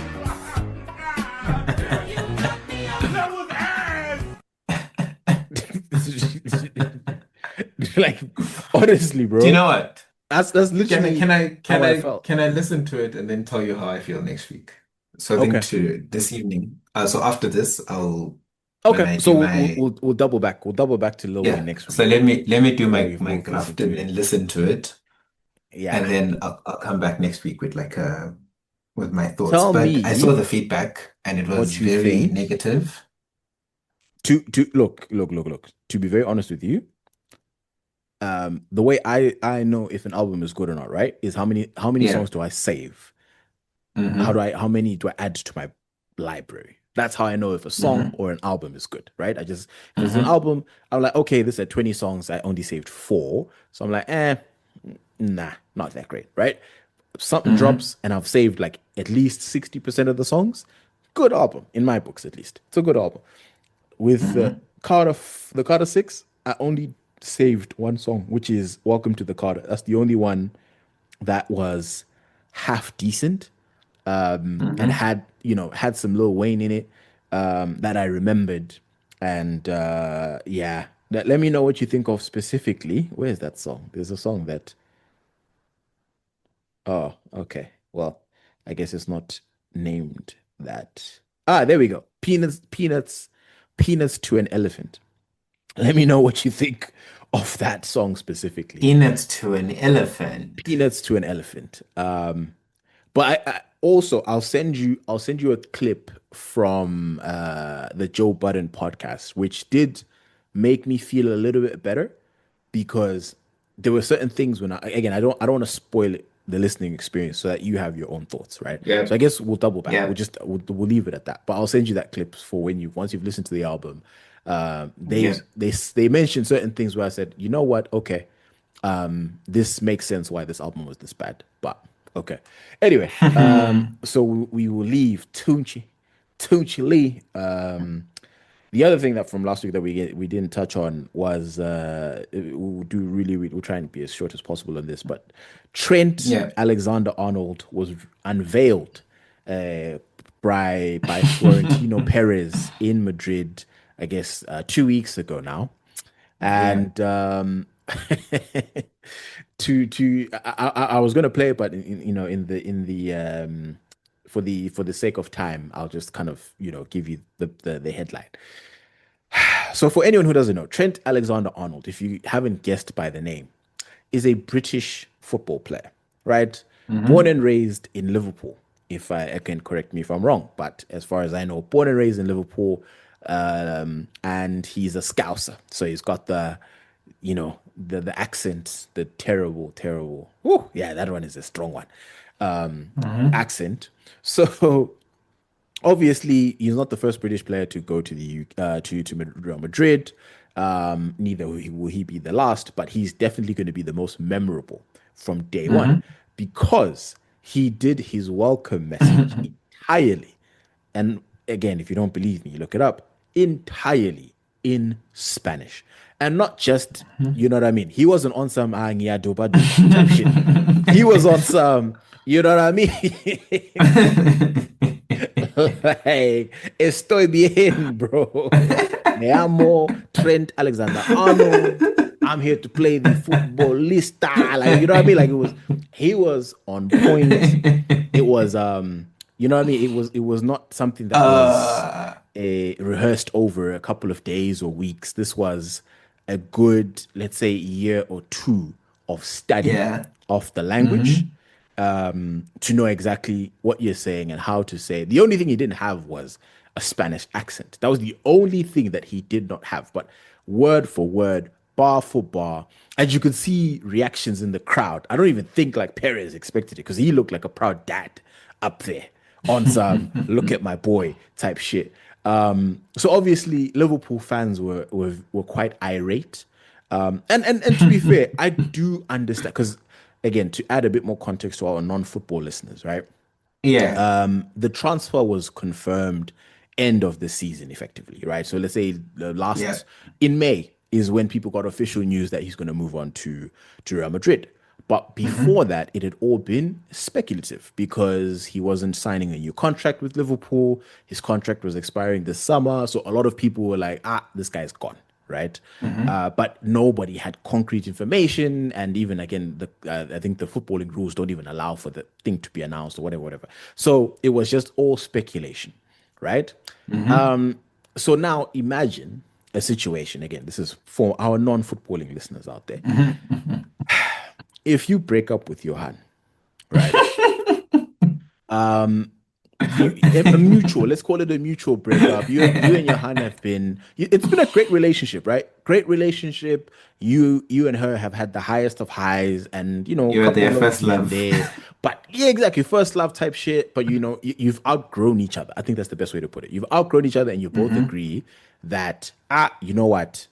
That was ass! Like honestly, Do you bro, know what? that's Can I literally can I how can I I felt. can I listen to it and then tell you how I feel next week? So I think Okay. to this evening. So after this, I'll when Okay, I so do my we'll double back. We'll double back to Lil Wayne yeah. next So week let me do when my we've my both listened graft to and it. then listen to it, Yeah. and then I'll come back next week with like with my thoughts. Tell But I saw me the feedback and it was what you very think. negative. To look. To be very honest with you, the way I know if an album is good or not, right, is how many Yeah. songs do I save? Mm-hmm. How many do I add to my library? That's how I know if a song Mm-hmm. or an album is good, right? If it's an Mm-hmm. album, I'm like, okay, this at 20 songs, I only saved four. So I'm like, nah, not that great, right? If something Mm-hmm. drops and I've saved like at least 60% of the songs, good album, in my books at least. It's a good album. With Mm-hmm. The Carter 6, I only saved one song, which is Welcome to the Carter. That's the only one that was half decent and Mm-hmm. had some Lil Wayne in it that I remembered. And yeah, let me know what you think of specifically. Where's that song? There's a song that. Oh, okay. Well, I guess it's not named that. Ah, there we go. Peanuts to an elephant. Let me know what you think of that song specifically. Peanuts to an elephant. Peanuts to an elephant. But I also I'll send you a clip from the Joe Budden podcast, which did make me feel a little bit better because there were certain things when I don't want to spoil the listening experience so that you have your own thoughts, right? So I Yep. guess we'll double back. Yep. We'll leave it at that. But I'll send you that clip for when you once you've listened to the album. Yep. They mentioned certain things where I said, you know what, okay, this makes sense why this album was this bad. But okay. Anyway, so we will leave Tunchi Lee. The other thing that from last week that we didn't touch on was we'll try and be as short as possible on this, but Trent Yeah. Alexander Arnold was unveiled uh, by Florentino Perez in Madrid, I guess 2 weeks ago now, Yeah. and I was gonna play it, but in the for the sake of time, I'll just kind of give you the headline. So for anyone who doesn't know, Trent Alexander-Arnold, if you haven't guessed by the name, is a British football player, right? Born Mm-hmm. and raised in Liverpool. If I can correct me if I'm wrong, but as far as I know, born and raised in Liverpool, and he's a Scouser, so he's got the accent, the terrible. Oh yeah, that one is a strong one. Mm-hmm. Accent. So obviously he's not the first British player to go to to Real Madrid. Neither will he be the last, but he's definitely going to be the most memorable from day one Hmm. because he did his welcome message entirely. And again, if you don't believe me, look it up, entirely in Spanish. And not just, you know what I mean? He wasn't on some doba doba type shit. He was on some, you know what I mean? Like, estoy bien, bro. Me amo Trent Alexander-Arnold. I'm here to play the footballista. Like, you know what I mean? Like he was on point. It was you know what I mean? It was not something that was uh, rehearsed over a couple of days or weeks. This was a good, let's say, year or two of study yeah. of the language, Hmm. to know exactly what you're saying and how to say it. The only thing he didn't have was a Spanish accent. That was the only thing that he did not have. But word for word, bar for bar, and you could see reactions in the crowd. I don't even think like Perez expected it because he looked like a proud dad up there on some look at my boy type shit. So obviously Liverpool fans were quite irate. And to be fair, I do understand because again, to add a bit more context to our non-football listeners, right? Yeah. The transfer was confirmed end of the season, effectively, right? So let's say the Yeah. last in May is when people got official news that he's going to move on to Real Madrid. But before Hmm. that, it had all been speculative because he wasn't signing a new contract with Liverpool. His contract was expiring this summer. So a lot of people were like, this guy's gone, right? Hmm. But nobody had concrete information. And even again, I think the footballing rules don't even allow for the thing to be announced or whatever, whatever. So it was just all speculation, right? Hmm. So now imagine a situation again. This is for our non-footballing listeners out there. Hmm. If you break up with Johan, right? A mutual, let's call it a mutual breakup. You and Johan have been, it's been a great relationship, right? Great relationship. You and her have had the highest of highs, and a You're couple their of lows first here and love. there. But yeah, exactly, first love type shit. But you've outgrown each other. I think that's the best way to put it. You've outgrown each other, and you both Hmm. agree that you know what,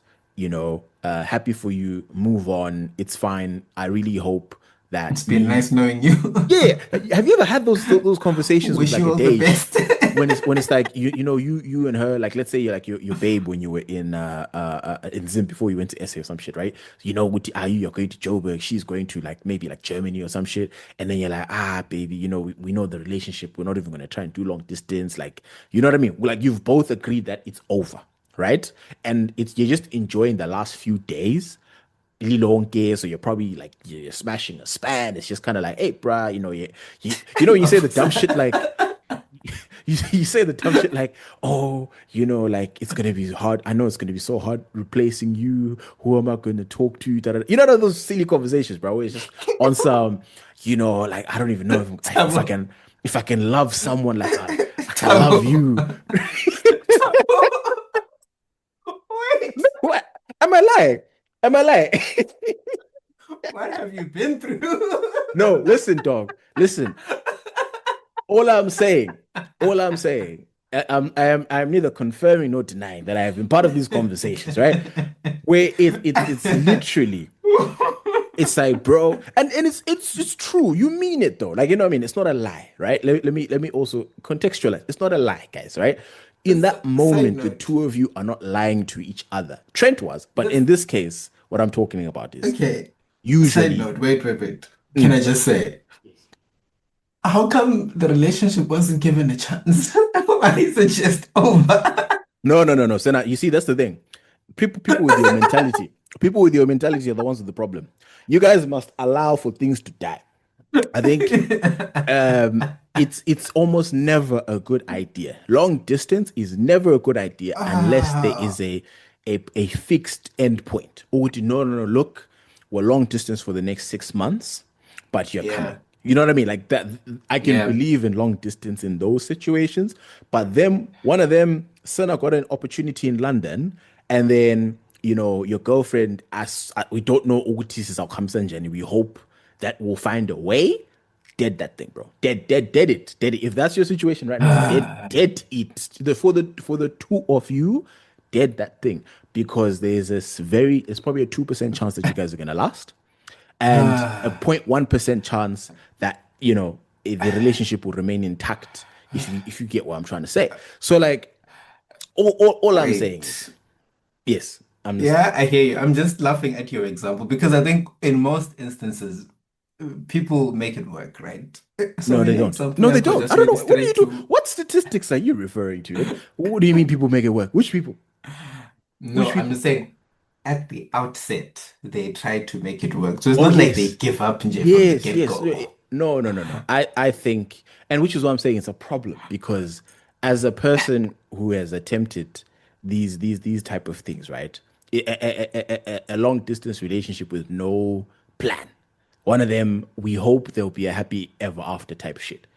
happy for you. Move on. It's fine. I really hope that It's been nice knowing you. yeah. Have you ever had those conversations with Wish like you a all the date best. when it's like you and her, like, let's say you're like your babe when you were in Zim before you went to SA or some shit, right? You're going to Joburg, she's going to like maybe like Germany or some shit, and then you're like, baby, we know the relationship, we're not even gonna try and do long distance, like, you know what I mean? Like, you've both agreed that it's over, right? And you're just enjoying the last few days lilonke, so you're probably like you're smashing a span. It's just kind of like, hey, bruh, when you say the dumb shit like you say the dumb shit like, oh, like it's gonna be hard. I know it's gonna be so hard replacing you. Who am I gonna talk to? Da, da, da. Those silly conversations, bro. Where it's just on some, like I don't even know if I Tabo. can love someone like I love Tabo. you. Tabo. Wait. What am I lying? Am I lying? What have you been through? No, listen, dog. Listen. All I'm saying, all I'm saying, I'm neither confirming nor denying that I have been part of these conversations, right? Where it's literally, it's like, bro, and it's true. You mean it though, like, what I mean. It's not a lie, right? Let me also contextualize. It's not a lie, guys, right? In that Side moment, the note. two of you are not lying to each other. Trent was, but This, in this case, what I'm talking about is okay. Side usually. note. Wait, wait, wait. Can I Mm. just say, how come the relationship wasn't given a chance? Why is it just over? No, no, no, no. So now you see, that's the thing. People with your mentality, people with your mentality are the ones with the problem. You guys must allow for things to die. I think it's almost never a good idea. Long distance is never a good idea unless there is Ah, a fixed end point. Oh, no, no, no. Look, we're long distance for the next 6 months, but you're coming. yeah, You know what I mean? Like that, I can yeah. believe in long distance in those situations. But one of them, Sana got an opportunity in London, and then your girlfriend, as we don't know, Otis is our and we hope that we'll find a way. dead that thing, bro. Dead it. Dead it. If that's your situation right now, dead it. For the two of you, dead that thing. Because it's probably a 2% chance that you guys are gonna last, and a 0.1% chance that, the relationship will remain intact, if you get what I'm trying to say. So like, all I'm saying is, Wait. yes, I'm listening. Yeah, I hear you. I'm just laughing at your example because I think in most instances, people make it work, right? So No, in they your don't. example, No, they I'll don't. I just don't really know. What do you straight do? to What statistics are you referring to? Like, what do you mean people make it work? Which people? Which no, I'm people? just saying at the outset, they try to make it work. So it's Oh, not like they yes. give up Nje from the Yes, yes. get-go. No, no, no, no. I think, and which is why I'm saying it's a problem, because as a person who has attempted these type of things, right? A long distance relationship with no plan. One of them, we hope there'll be a happy ever after type shit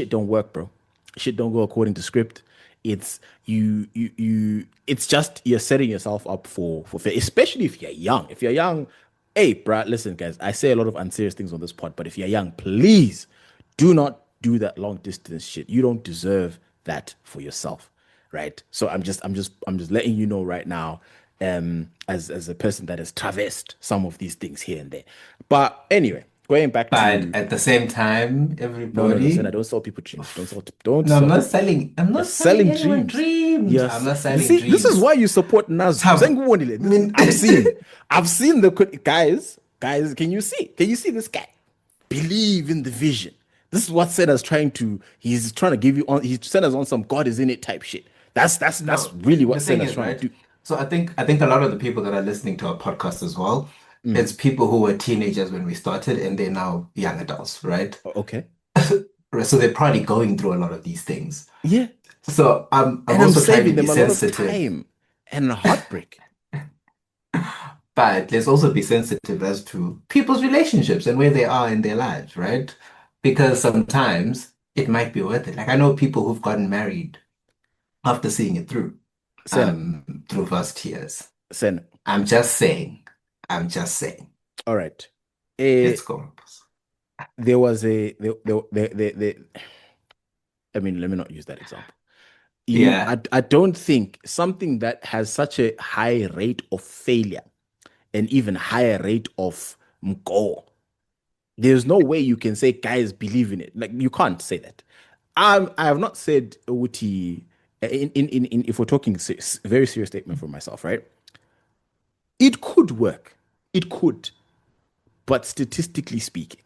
don't work, bro. Shit don't go according to script. It's it's just you're setting yourself up for failure, especially if you're young. If you're young, hey, bro, listen, guys, I say a lot of unserious things on this pod, but if you're young, please do not do that long distance shit. You don't deserve that for yourself, right? So I'm just letting you know right now, as a person that has traversed some of these things here and there. But anyway, going back But to at the same time, no, no, no, Senna, everybody, don't sell people dreams. Don't no, I'm sell not people. selling. I'm You're not selling selling anyone dreams. dreams. I'm Yes. not You selling see, this is dreams. why you support Nazu. Tab. I mean, I've seen the guys. Can you see? Can you see this guy? Believe in the vision. This is what Senna's trying to. He's trying to give you on. He's Senna's on some God is in it type shit. That's no, really the what thing Senna's is, trying right? to do. So I think a lot of the people that are listening to our podcast as well, Mm. it's people who were teenagers when we started and they're now young adults, right? Okay. Right, so they're probably going through a lot of these things. Yeah. So I'm And I'm also trying to saving be them a lot of sensitive, time and heartbreak. but let's also be sensitive as to people's relationships and where they are in their lives, right? Because sometimes it might be worth it. Like I know people who've gotten married after seeing it Senna. through first years. Senna. I'm just saying. I'm just saying. All right. Eh, Let's go. there was a there, I mean, let me not use that example. Yeah. I don't think something that has such a high rate of failure and even higher rate of mgo. There's no way you can say guys believe in it. Like you can't say that. I have not said Uti in if we're talking very serious statement for myself, right? It could work. It could, but statistically speaking,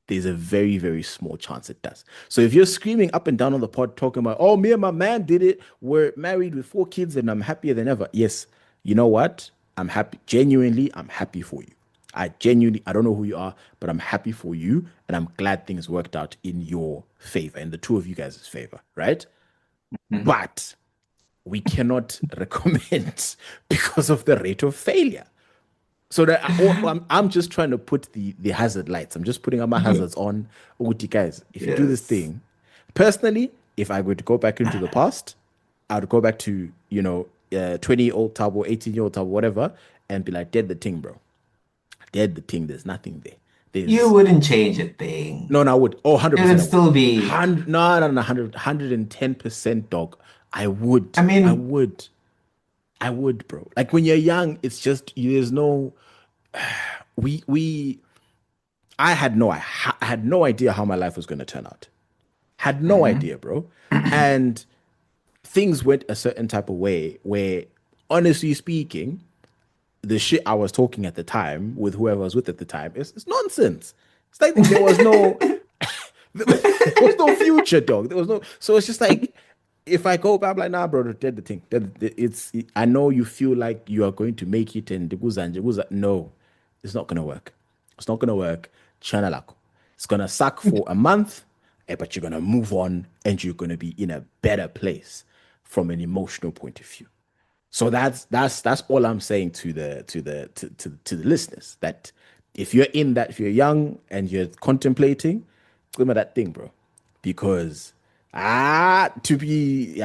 there's a very, very small chance it does. So if you're screaming up and down on the pod talking about, oh, me and my man did it, we're married with 4 kids and I'm happier than ever. Yes, you know what? I'm happy. Genuinely, I'm happy for you. I don't know who you are, but I'm happy for you. And I'm glad things worked out in your favor, in the two of you guys' favor, right? Mhm. But we cannot recommend because of the rate of failure. So that I'm just trying to put the hazard lights. I'm just putting up my hazards on. Uti guys, if you do this Yes. thing, personally, if I were to go back into the past, I would go back to 20-year-old Tabo, 18-year-old Tabo, whatever, and be like, dead the thing, bro. Dead the thing. There's nothing there. You There's wouldn't change a thing. no, no, I would. Oh, It 100% would I would. still be, No, no, no, 110% dog. I would. I I mean, would. I would, bro. Like when you're young, it's just there's no we I had no idea how my life was going to turn out. Had no mhm. idea, bro. And things went a certain type of way where, honestly speaking, the shit I was talking at the time with whoever I was with at the time is nonsense. It's like there was no there was no future, dog. There was no. So it's just like if I go back, I'm like, nah, bro, dead the thing. I know you feel like you are going to make it and the guza. No, it's not gonna work. It's not gonna work. Chana lako. It's gonna suck for a month, but you're gonna move on and you're gonna be in a better place from an emotional point of view. So that's all I'm saying to the listeners, that if you're young and you're contemplating, remember that thing, bro. Because to be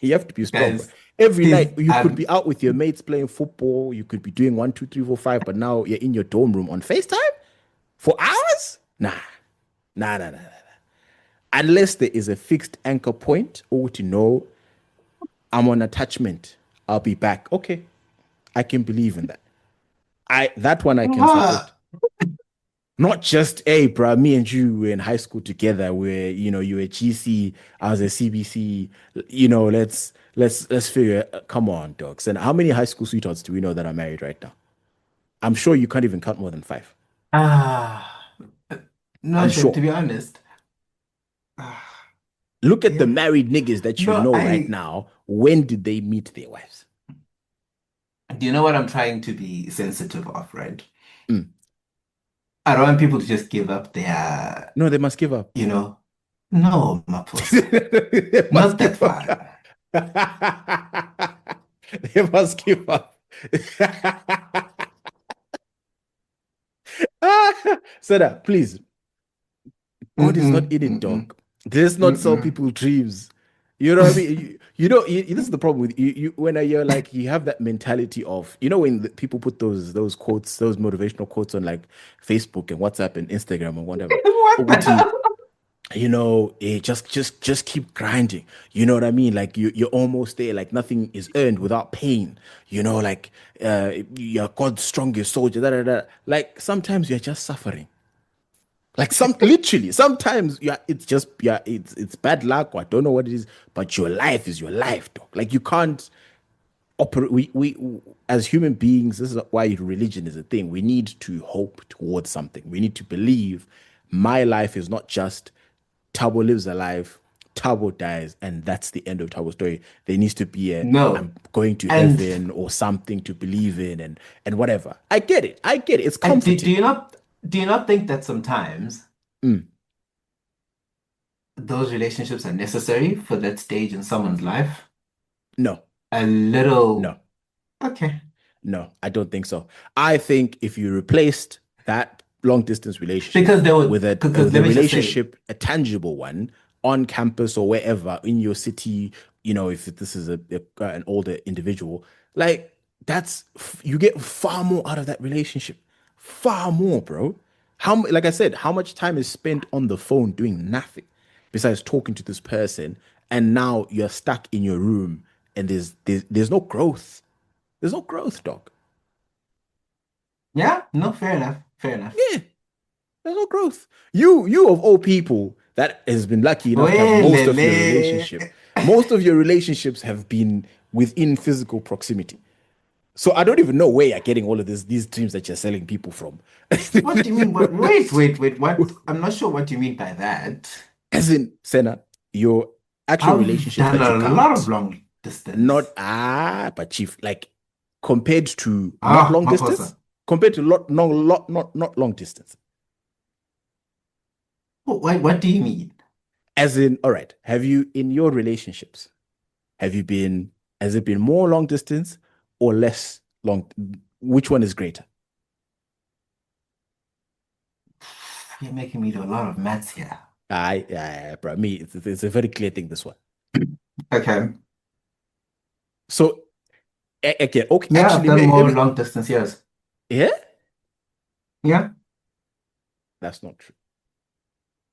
you have to be strong, bro. Guys, Every please, night you could be out with your mates playing football, you could be doing 1, 2, 3, 4, 5, but now you're in your dorm room on FaceTime for hours? Nah, Nah, nah, nah, nah. Unless there is a fixed anchor point or to know I'm on attachment, I'll be back. Okay, I can believe in that. I that one I can support. Ah, Not just, hey, bro, me and you were in high school together. Where you were GC, I was a CBC. Let's figure. Come on, dogs. And how many high school sweethearts do we know that are married right now? I'm sure you can't even count more than five. ah. No, I'm Chef, to sure. be honest. Ah, Look at the yeah. married niggas that you No, know right I. now. When did they meet their wives? Do you know what I'm trying to be sensitive of, right? Mm. I don't want people to just give up their, No, they must give up. you know, no, Maposa, They must not that give up. far. They must give up. Sada, please. God is not Mm-mm, in it, mm-mm, dog. Let's not sell mm-mm. people dreams. You know what I mean? You know, this is the problem with you. When you're like, you have that mentality of, when people put those quotes, those motivational quotes on like Facebook and WhatsApp and Instagram and whatever. What the Uguti, hell? just keep grinding. You know what I mean? Like you're almost there. Like nothing is earned without pain. Like you're God's strongest soldier. Da, da, da. Like sometimes you're just suffering. Like literally, sometimes it's bad luck or I don't know what it is, but your life is your life, dog. Like you can't operate. We as human beings, this is why religion is a thing. We need to hope towards something. We need to believe my life is not just Tabo lives a life, Tabo dies, and that's the end of Tabo's story. There needs to be a No. I'm going to And heaven or something to believe in and whatever. I get it. I get it. It's and do comforting. you not think that sometimes Mm, those relationships are necessary for that stage in someone's life? no, A little, no. okay. No, I don't think so. I think if you replaced that long distance relationship Because they would, because with let a me just say, relationship, a tangible one on campus or wherever in your city, if this is an older individual, like you get far more out of that relationship, far more, bro. Like I said, how much time is spent on the phone doing nothing besides talking to this person, and now you're stuck in your room and there's no growth. There's no growth, dog. yeah, no, fair enough, fair enough. Yeah, there's no growth. You of all people that has been lucky enough to have Welele. most of your relationships have been within physical proximity. So I don't even know where you're getting all of these dreams that you're selling people from. What do you mean? Wait, what? I'm not sure what you mean by that. As in, Senna, your actual I've relationships done that you a lot of count, long distance. not but chief, like compared to not Ah, long distance, Maposa. compared to not long distance. What do you mean? As in, all right, have you in your relationships, have you been, has it been more long distance or less long? Which one is greater? You're making me do a lot of maths here. Bro, me, it's a very clear thing, this one. Okay. So, okay, Yeah, I've actually, done more maybe, long distance years. yeah, Yeah, that's not true.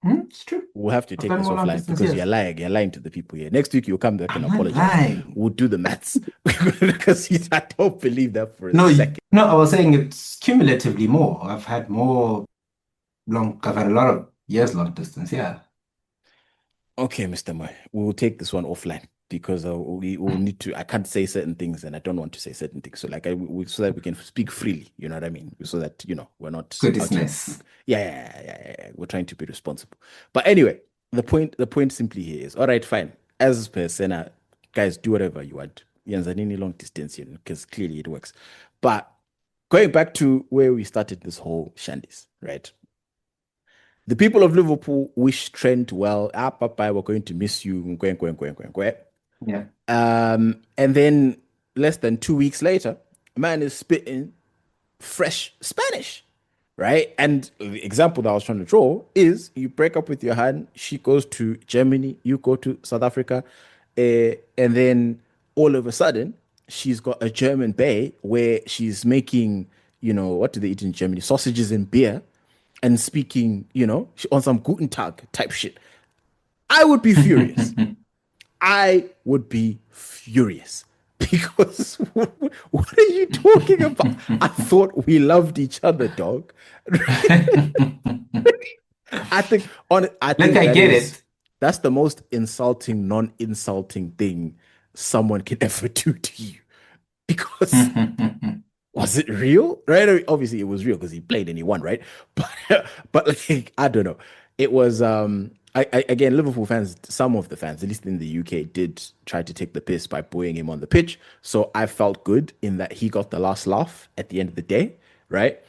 it's true. We'll have to I've take done this more long offline distance because years. you're lying to the people here. Next week, you'll come back and I'm not apologize. lying. We'll do the maths because I don't believe that for a No, second. no, I was saying it's cumulatively more. I've had a lot of years long distance. Yeah. Okay, Mr. Moy, we will take this one offline because we will need to. I can't say certain things, and I don't want to say certain things. So, like, so that we can speak freely. You know what I mean? So that we're not Good is out here. nice. Yeah. We're trying to be responsible. But anyway, the point simply here is, all right, fine. As per Sena, guys, do whatever you want. Yanzanini long distance, because clearly it works. But going back to where we started this whole shandies, right? The people of Liverpool wish Trent well. Ah, Papa, we're going to miss you. Nkwe, nkwe, nkwe, nkwe, nkwe. Yeah. And then less than 2 weeks later, man is spitting fresh Spanish, right? And the example that I was trying to draw is you break up with your hand, she goes to Germany, you go to South Africa, and then all of a sudden, she's got a German bay where she's making, what do they eat in Germany? Sausages and beer and speaking, on some Guten Tag type shit, I would be furious. I would be furious because what are you talking about? I thought we loved each other, dog. I Like think I get it. that's the most insulting, non-insulting thing someone can ever do to you. Because was it real? Right? I mean, obviously it was real because he played and he won, right? But like I don't know. It was again, Liverpool fans, some of the fans, at least in the UK, did try to take the piss by booing him on the pitch. So I felt good in that he got the last laugh at the end of the day, right?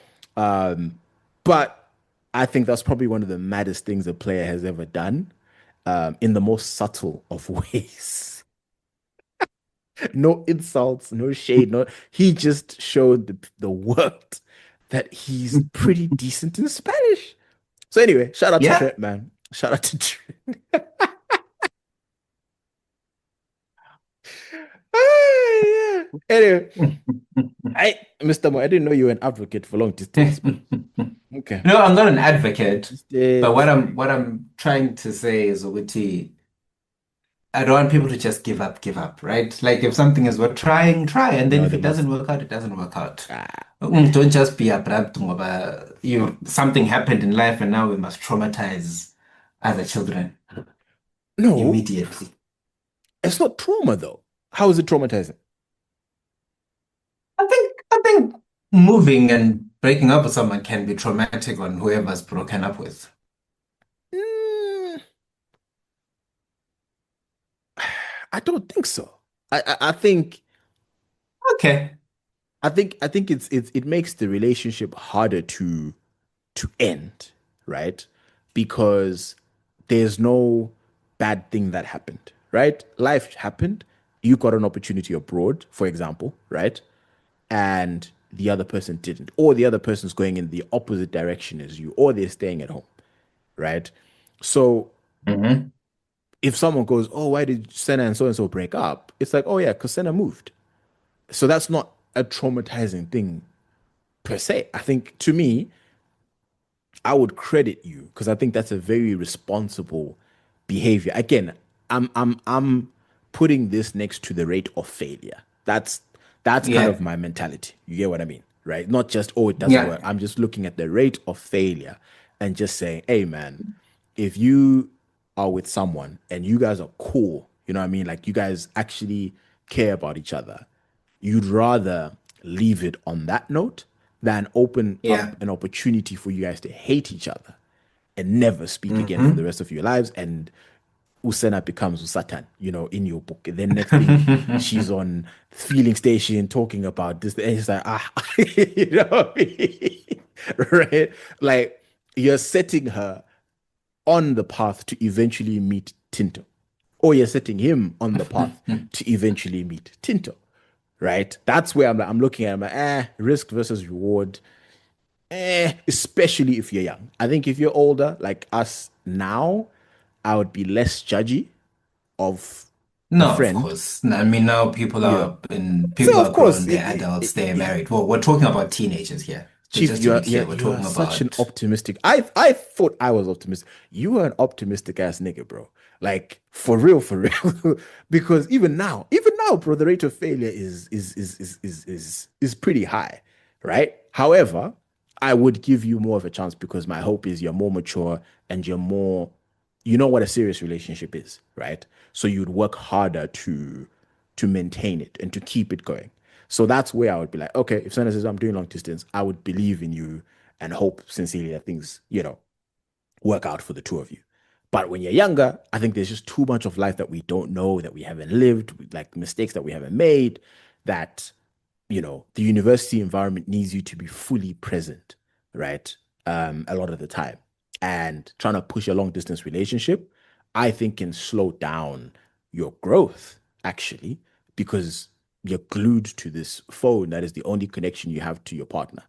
But I think that's probably one of the maddest things a player has ever done, in the most subtle of ways. No insults, no shade, no. He just showed the world that he's pretty decent in Spanish. So anyway, shout out to Yeah. Trent, man. Shout out to Trent. Ah, yeah. Anyway, Mr. Mo, I didn't know you were an advocate for long distance, but okay. No, I'm not an advocate, but Distance. what I'm trying to say is, Uguti, I don't want people to just give up, right? Like if something is worth trying, try, and then No, if they it must. doesn't work out, it doesn't work out. Ah, Don't just be abrupt ngoba something happened in life and now we must traumatize other children no, immediately. it's not trauma though. How is it traumatizing? I think moving and breaking up with someone can be traumatic on whoever's broken up with. Mm, I don't think so. I think Okay. I think it makes the relationship harder to end, right? Because there's no bad thing that happened, right? Life happened. You got an opportunity abroad, for example, right? And the other person didn't, or the other person's going in the opposite direction as you, or they're staying at home, right? So Hmm. if someone goes, "Oh, why did Senna and so break up?" It's like, "Oh yeah, because Senna moved." So that's not a traumatizing thing per se. I think to me, I would credit you because I think that's a very responsible behavior. Again, I'm putting this next to the rate of failure. That's kind Yeah. of my mentality. You get what I mean, right? Not just oh it doesn't Yeah. work. I'm just looking at the rate of failure and just saying, hey man, if you are with someone and you guys are cool, you know what I mean? Like you guys actually care about each other, you'd rather leave it on that note than open Yeah. up an opportunity for you guys to hate each other and never speak again for the Hmm. rest of your lives. And Usena becomes Satan, in your book. And then next thing, she's on feeling station talking about this. And it's like, you know what I mean? Right? Like you're setting her on the path to eventually meet Tinto, or you're setting him on the path to eventually meet Tinto, right? That's where I'm looking at. I'm like, risk versus reward. Especially if you're young. I think if you're older, like us now, I would be less judgy of a No, of friend. course. I mean, now You know, people so of are course, grown, they're adults, they're yeah, married. Well, we're talking about teenagers here. Chief, Just to you be are clear, we're you are talking such an about optimistic. I thought I was optimistic. You are an optimistic ass nigga, bro. Like for real. Because even now, bro, the rate of failure is pretty high, right? However, I would give you more of a chance because my hope is you're more mature and you know what a serious relationship is, right? So you'd work harder to maintain it and to keep it going. So that's where I would be like, okay, if someone says I'm doing long distance, I would believe in you and hope sincerely that things, work out for the two of you. But when you're younger, I think there's just too much of life that we don't know, that we haven't lived, like mistakes that we haven't made, that the university environment needs you to be fully present, right? A lot of the time. And trying to push a long distance relationship, I think can slow down your growth, actually, because you're glued to this phone that is the only connection you have to your partner,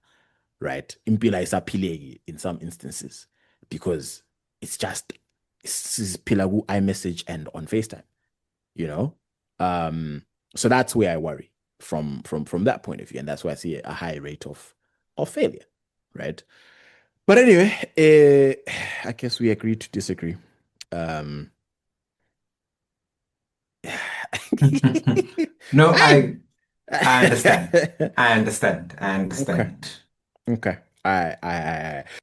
right? Impila isaphileki in some instances, because it's just it's pilagu iMessage and on FaceTime, you know? Um, so that's where I worry from that point of view. And that's why I see a high rate of failure, right? But anyway, I guess we agreed to disagree. Um, No, Hey! I understand. I understand. I Okay. understand. Okay.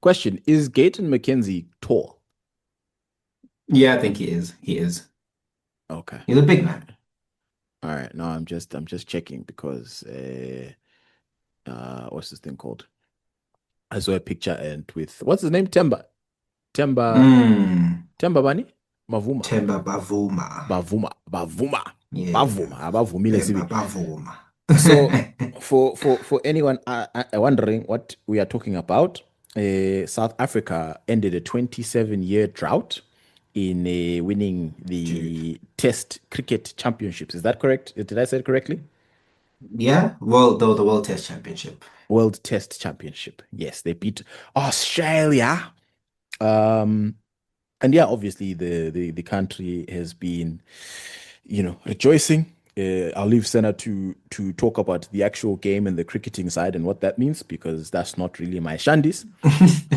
Question, is Gayton McKenzie tall? Yeah, I think he is. He is. Okay. He's a big man. All right. No, I'm just checking because what's this thing called? I saw a picture and with what's his name? Temba Mm. Temba Bani? Mavuma. Themba Bavuma. Bavuma. Yeah. Abavumile Themba sibi. Bavuma. So for anyone wondering what we are talking about, South Africa ended a 27-year drought in winning Dude. the Test Cricket Championships. Is that correct? Did I say it correctly? Yeah, well, though the World Test Championship. World Test Championship. Yes, they beat Australia. Um, and yeah, obviously the country has been, rejoicing. I'll leave Senna to talk about the actual game and the cricketing side and what that means because that's not really my shandis.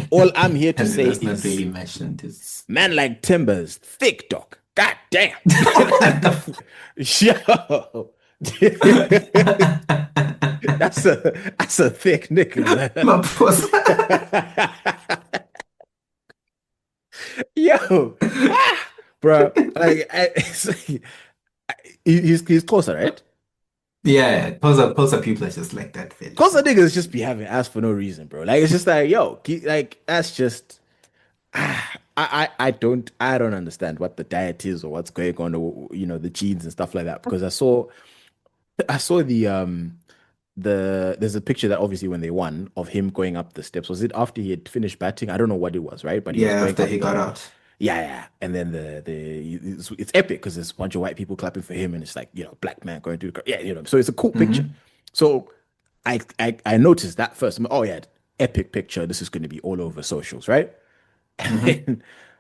All I'm here to And say that's not is, really mentioned. It's man like Timbers, thick dog. God damn. what the Yo. That's a thick nigga, my poor Yo, bro, like, he's closer, right? Yeah, pulls up people are just like that fit. Closer niggas just be having ass for no reason, bro. Like it's just like, yo, like that's just, I don't understand what the diet is or what's going on, or the genes and stuff like that. Because I saw there's a picture that obviously when they won of him going up the steps. Was it after he had finished batting? I don't know what it was, right? But he was Yeah, going after up he got the out. Yeah, yeah. And then it's epic because there's a bunch of white people clapping for him, and it's like black man going through yeah, So it's a cool picture. Hmm. So I noticed that first. Oh yeah, epic picture. This is going to be all over socials, right? Hmm.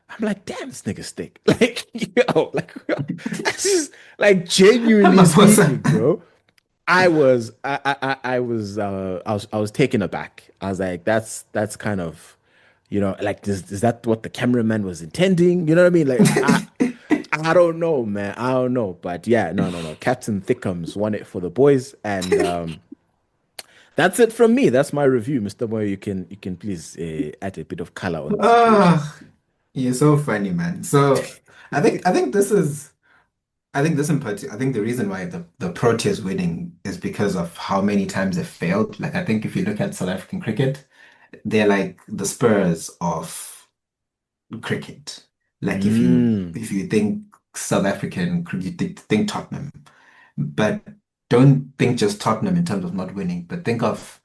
And I'm like, damn, this nigga stick. Like, yo, this is like genuinely My poor speaking, son. bro. I was taken aback. I was like, that's kind of, like is that what the cameraman was intending? You know what I mean? Like I don't know, man. I don't know. But yeah, no, no, no. Captain Thickums won it for the boys. And that's it from me. That's my review. Mr. Moyo, you can please add a bit of color on the situation. Oh, you're so funny, man. So I think this is I think this in particular, I think the reason why the Proteas winning is because of how many times they failed. Like I think if you look at South African cricket, they're like the Spurs of cricket. Like Mm, if you think South African cricket, you think Tottenham, but don't think just Tottenham in terms of not winning, but think of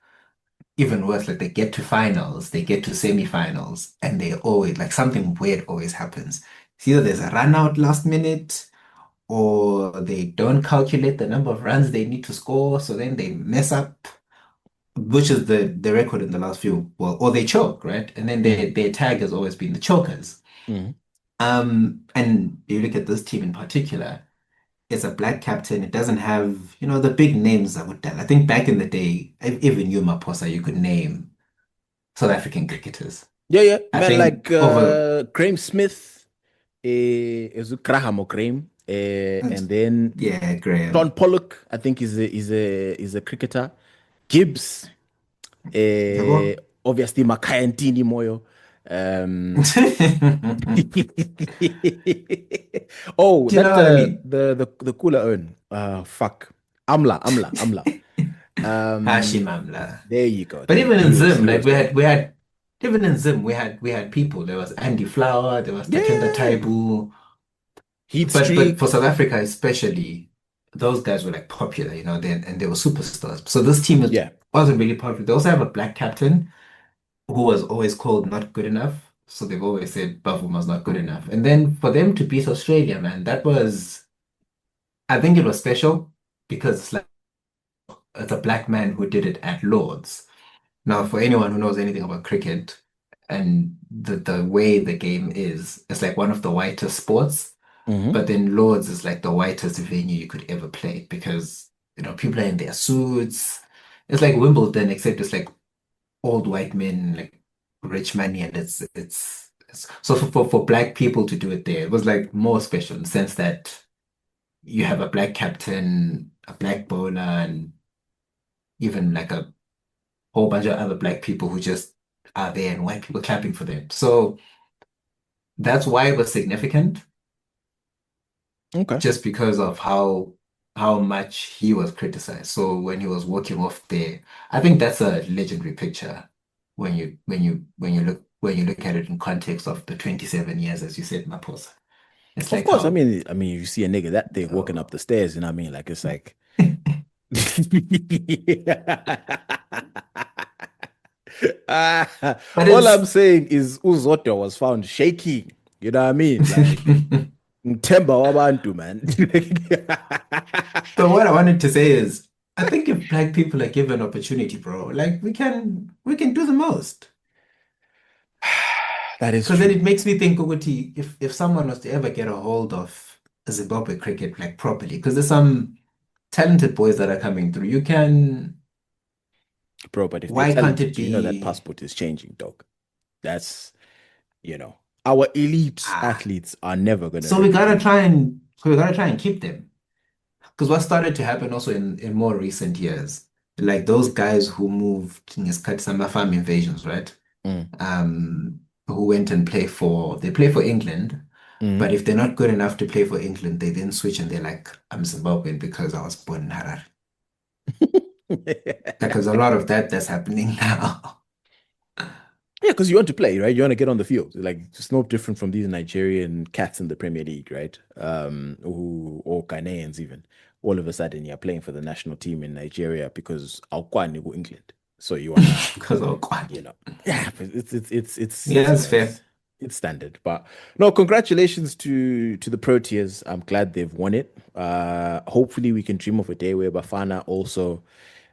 even worse, like they get to finals, they get to semi-finals, and they always like something weird always happens. It's either there's a run out last minute, or they don't calculate the number of runs they need to score, so then they mess up, which is the record in the last few, well, or they choke, right? And then mm, their tag has always been the chokers. mm. And you look at this team in particular, it's a black captain. It doesn't have, the big names I would tell. I think back in the day, even you, Maposa, you could name South African cricketers. Yeah, yeah. I Man, like think over, Graham Smith, is it Graham or Graham, and then yeah, John Graham. Pollock, I think is a cricketer. Gibbs, Yabo. obviously Makaya Ntini Moyo. Um, oh, Do you know that what I mean? the cooler urn. Fuck. Amla. Um, Hashim Amla. there you go. But Thank even you. in He Zim, he like was there. even in Zim, we had people. There was Andy Flower, there was Tatenda Yeah. Taibu. Heat But for streak. South Africa especially, those guys were like popular, then and they were superstars. So this team Yeah. wasn't really popular. They also have a black captain who was always called not good enough. So they've always said Bavuma was not good enough. And then for them to beat Australia, man, I think it was special because it's a black man who did it at Lord's. Now, for anyone who knows anything about cricket and the way the game is, it's like one of the whitest sports. Hmm. But then Lord's is like the whitest venue you could ever play because, people are in their suits. It's like Wimbledon, except it's like old white men, like rich money, and so for black people to do it there, it was like more special in the sense that you have a black captain, a black bowler, and even like a whole bunch of other black people who just are there and white people clapping for them. So that's why it was significant, Okay. just because of how much he was criticized. So when he was walking off there, I think that's a legendary picture when you look at it in context of the 27 years, as you said, Maposa. It's Of like course, how I mean, you see a nigga that thick walking up uh, the stairs, you know what I mean? Like it's like but all I'm it's saying is Uzoto was found shaking. You know what I mean? Like Temba wabantu, man. so what I wanted to say is I think if black people are given opportunity, bro, like we can do the most. That is Because then true. it makes me think, Uguti, if someone was to ever get a hold of Zimbabwe cricket like properly, because there's some talented boys that are coming through. Bro, but if they're Why can't it talented, you know that be passport is changing, dog. That's, our elite ah? athletes are never going to So we gotta represent. try and we gotta try and keep them. Because what started to happen also in more recent years, like those guys who moved in some farm invasions, right? Mm. Who went and they play for England, but Mm. if they're not good enough to play for England, they then switch and they're like, I'm Zimbabwean because I was born in Harare. Because a lot of that's happening now. Yeah, because you want to play, right? You want to get on the field. Like it's no different from these Nigerian cats in the Premier League, right? Who or Ghanaians even. All of a sudden, you're playing for the national team in Nigeria because Alkwani go England. So you wanna, Because of Kwan. yeah, but Yeah, that's fair. it's standard. But no, congratulations to the Proteas. I'm glad they've won it. Hopefully we can dream of a day where Bafana also,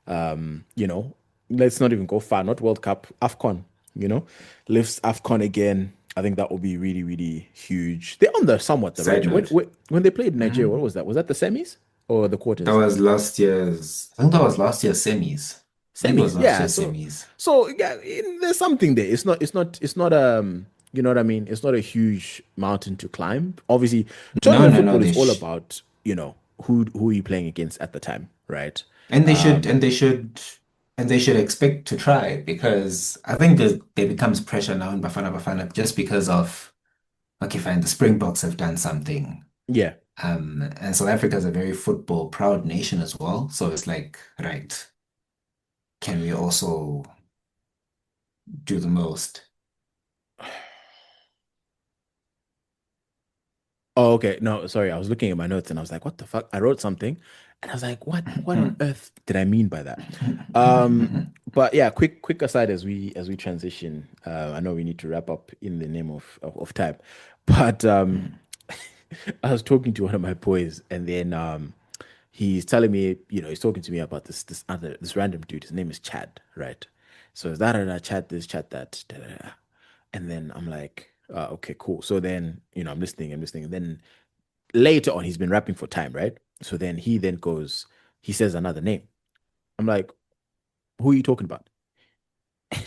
um, you know, let's not even go far, not World Cup, AFCON, you know, lifts AFCON again. I think that will be really, really huge. They're on the somewhat the Side right. note. When they played in Nigeria, what Mhm. was that? Was that the semis or the That quarters? was last year's, I think that was last year's semis. I think it Semis, was last yeah. year's So, semis. so yeah, there's something there. It's not you know what I mean? It's not a huge mountain to climb. Obviously, No, tournament no, no. football is all about, who are you playing against at the time, right? And they should, and Um, they should, and they should expect to try because I think there becomes pressure now in Bafana just because of, okay, fine, the Springboks have done something. yeah. And South Africa is a very football proud nation as well. So it's like, right, can we also do the most? Oh, okay. No, sorry. I was looking at my notes and I was like, what the fuck? I wrote something and I was like, what on earth did I mean by that? But yeah, quick aside as we transition. I know we need to wrap up in the name of time. But I was talking to one of my boys and then he's telling me, he's talking to me about this random dude. His name is Chad, right? So is that Chad this, Chad that, da, da, da. And then I'm like, okay, cool. So then, I'm listening, and then later on, he's been rapping for time, right? So then he then goes, he says another name. I'm like, who are you talking about?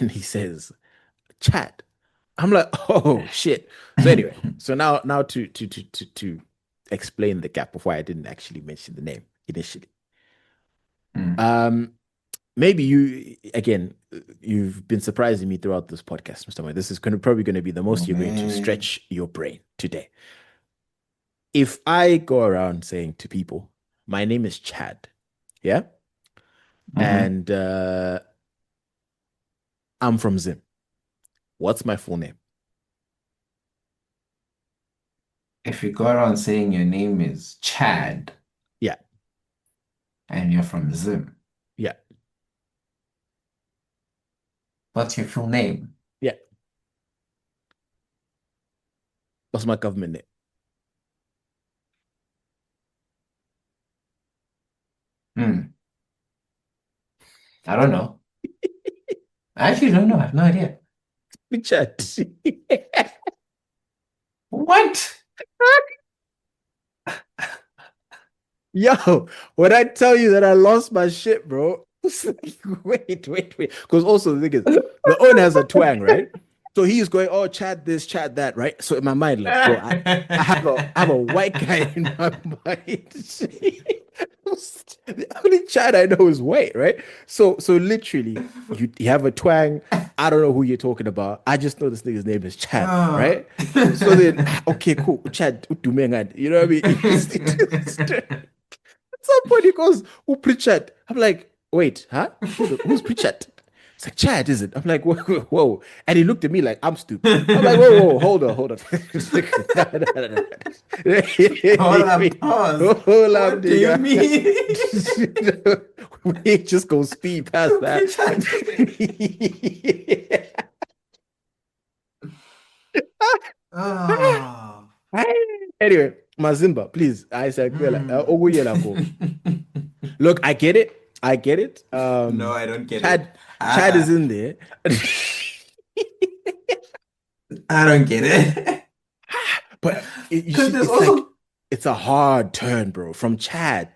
And he says, Chad. I'm like, oh shit. So anyway, so now to explain the gap of why I didn't actually mention the name initially. Um, maybe you've been surprising me throughout this podcast, Mr. Moy. This is probably going to be the most you're going to Man. stretch your brain today. If I go around saying to people, my name is Chad, yeah, Mhm. and I'm from Zim, what's my full name? If you go around saying your name is Chad Yeah, and you're from Zim, yeah, what's your full name? yeah. What's my government name? Hmm. I don't know. I actually don't know. I have no idea. Chad. What? Yo, when I tell you that I lost my shit, bro, it's like, wait. Because also the thing is, the own has a twang, right? So he's going, oh, Chad this, Chad that, right? So in my mind, like, bro, I have a white guy in my mind. The only Chad I know is white, right? So literally, you have a twang. I don't know who you're talking about. I just know this nigga's name is Chad, Oh. right? So then, okay, cool. Chad, utumengan. You know what I mean? At some point, he goes, "Who Pritchard?" I'm like, "Wait, huh? Who's Pritchard?" It's like Chad, is it? I'm like, whoa, whoa. And he looked at me like I'm stupid. I'm like, whoa, whoa, hold on, hold on. It's like, no, no, no, no. Hold up, pause. Hold up, What do you nigga. mean? We just go speed past that. Richard. Oh. Anyway, Mazimba, please. I said, Hmm. look, I get it. I get it. No, I don't get it. Chad is I, in there. I don't get it. But you Because see, there's it's like also it's a hard turn, bro, from Chad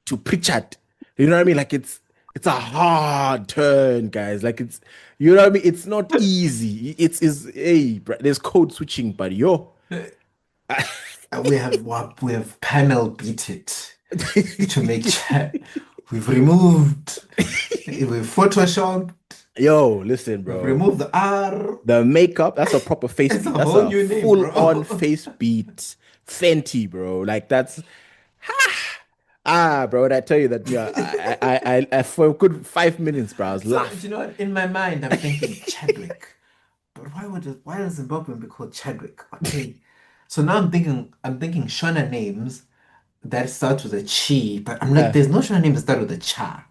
to Pritchard. You know what I mean? Like it's a hard turn, guys. Like it's you know what I mean? It's not easy. It's hey, bro, there's code switching, but yo. we have panel beat it to make chat. We've removed, we've photoshopped, Yo, listen, we've bro. removed the R. The makeup, that's a proper face It's a beat. That's whole a new name, full-on bro. face beat. Fenty, bro. Like that's bro. When I tell you that, yeah, I for a good 5 minutes, bro, I was So, do laughing. you know what? In my mind, I'm thinking Chadwick. But why does Zimbabwean be called Chadwick? Okay. So now I'm thinking Shona names that start with a chi, but I'm like, Uh, there's no Shona names that start with a cha.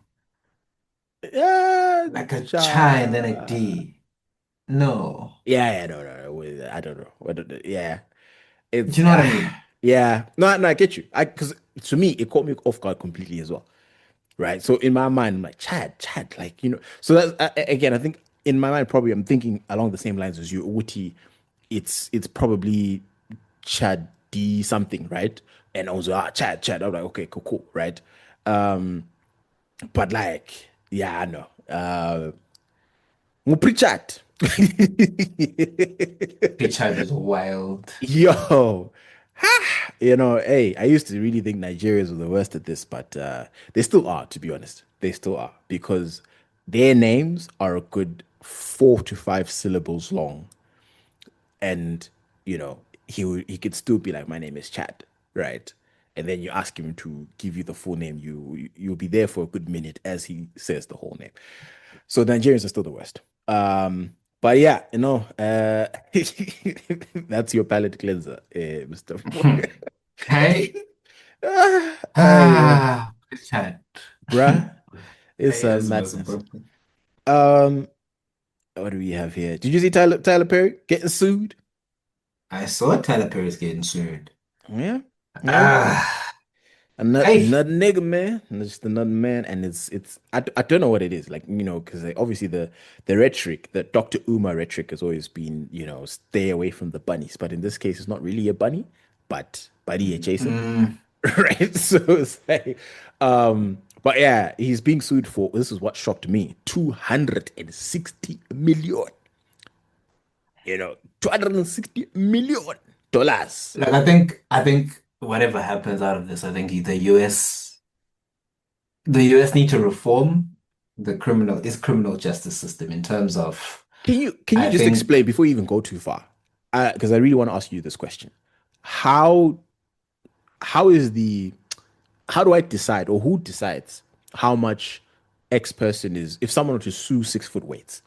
yeah, Like a cha and then a cha. D. No. Yeah, no, no, no. I don't know. Yeah, Do it's you know what I mean? yeah. No, no, I get you. I because to me it caught me off guard completely as well. Right. So in my mind, I'm like Chad, like So that's again, I think in my mind, probably I'm thinking along the same lines as you, Uti. It's probably Chad D something, right? And also Chad. I'm like, okay, cool, cool, right? Um, but like, yeah, I know. Pritchard. Richard is wild. Yo, hey, I used to really think Nigerians were the worst at this, but they still are, to be honest. They still are because their names are a good 4 to 5 syllables long, and he could still be like, "My name is Chad," right? And then you ask him to give you the full name, you'll be there for a good minute as he says the whole name. So Nigerians are still the worst. But yeah, that's your palate cleanser, Mr. Hey. Yeah. Richard. Bruh, it's a Yes, most madness. important. Um, what do we have here? Did you see Tyler Perry getting sued? I saw Tyler Perry's getting sued. Yeah, yeah. Ah, hey. Another nigga, man. Just another man, and I don't know what it is. Like, because obviously the rhetoric, the Dr. Uma rhetoric has always been, stay away from the bunnies. But in this case, it's not really a bunny, but buddy Jason. Mm, Right? So it's like, but yeah, he's being sued for this is what shocked me, 260 million. 260 million dollars. like I think whatever happens out of this, I think the US need to reform its criminal justice system in terms of Can you I just think explain before you even go too far? Because I really want to ask you this question. How how is the how do I decide or who decides how much X person is if someone were to sue 6 foot weights,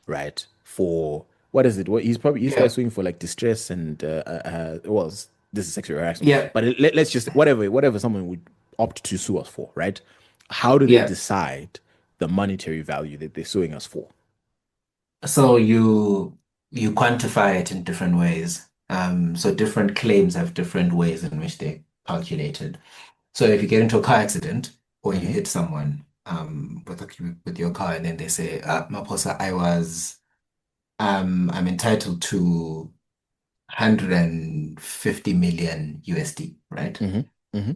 right? For what is it? What he's probably yeah, suing for like distress and well, this is sexual harassment, yeah, but let's just whatever someone would opt to sue us for, right? How do they yeah. decide the monetary value that they're suing us for? So you quantify it in different ways. So different claims have different ways in which they calculated. So if you get into a car accident or you Hmm. hit someone with your car and then they say, Maposa, I'm entitled to 150 million USD, right? Hmm. Hmm.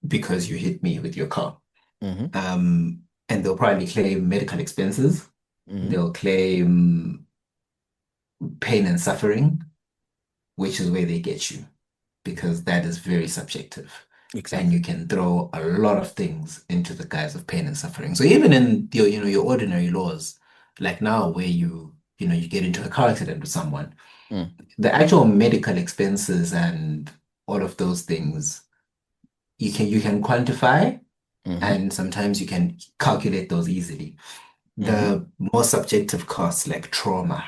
Because you hit me with your car. Hmm. And they'll probably claim medical expenses. Hmm. They'll claim pain and suffering, which is where they get you, because that is very subjective. And Exactly. you can throw a lot of things into the guise of pain and suffering. So even in your ordinary laws, like now where you get into a car accident with someone, Mm. the actual medical expenses and all of those things you can quantify, Hmm. and sometimes you can calculate those easily. Hmm. The more subjective costs like trauma,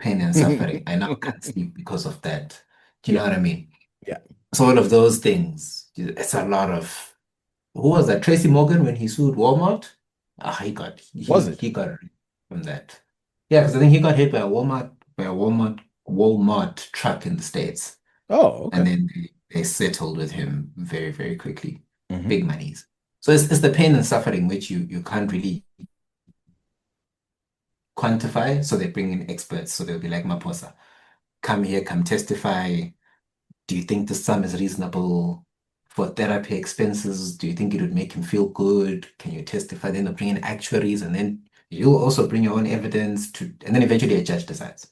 pain and suffering, I now can't sleep because of that. Do you Yeah. know what I mean? Yeah. So all of those things, it's a lot of who was that? Tracy Morgan when he sued Walmart? Ah, he got Was he it? he got from that. Yeah, because I think he got hit by a Walmart truck in the States. Oh, And okay. then they settled with him very, very quickly. Hmm. Big monies. So it's the pain and suffering which you can't really quantify. So they bring in experts. So they'll be like, Maposa, come here, come testify. Do you think the sum is reasonable for therapy expenses? Do you think it would make him feel good? Can you testify? Then they'll bring in actuaries, and then you'll also bring your own evidence and then eventually a judge decides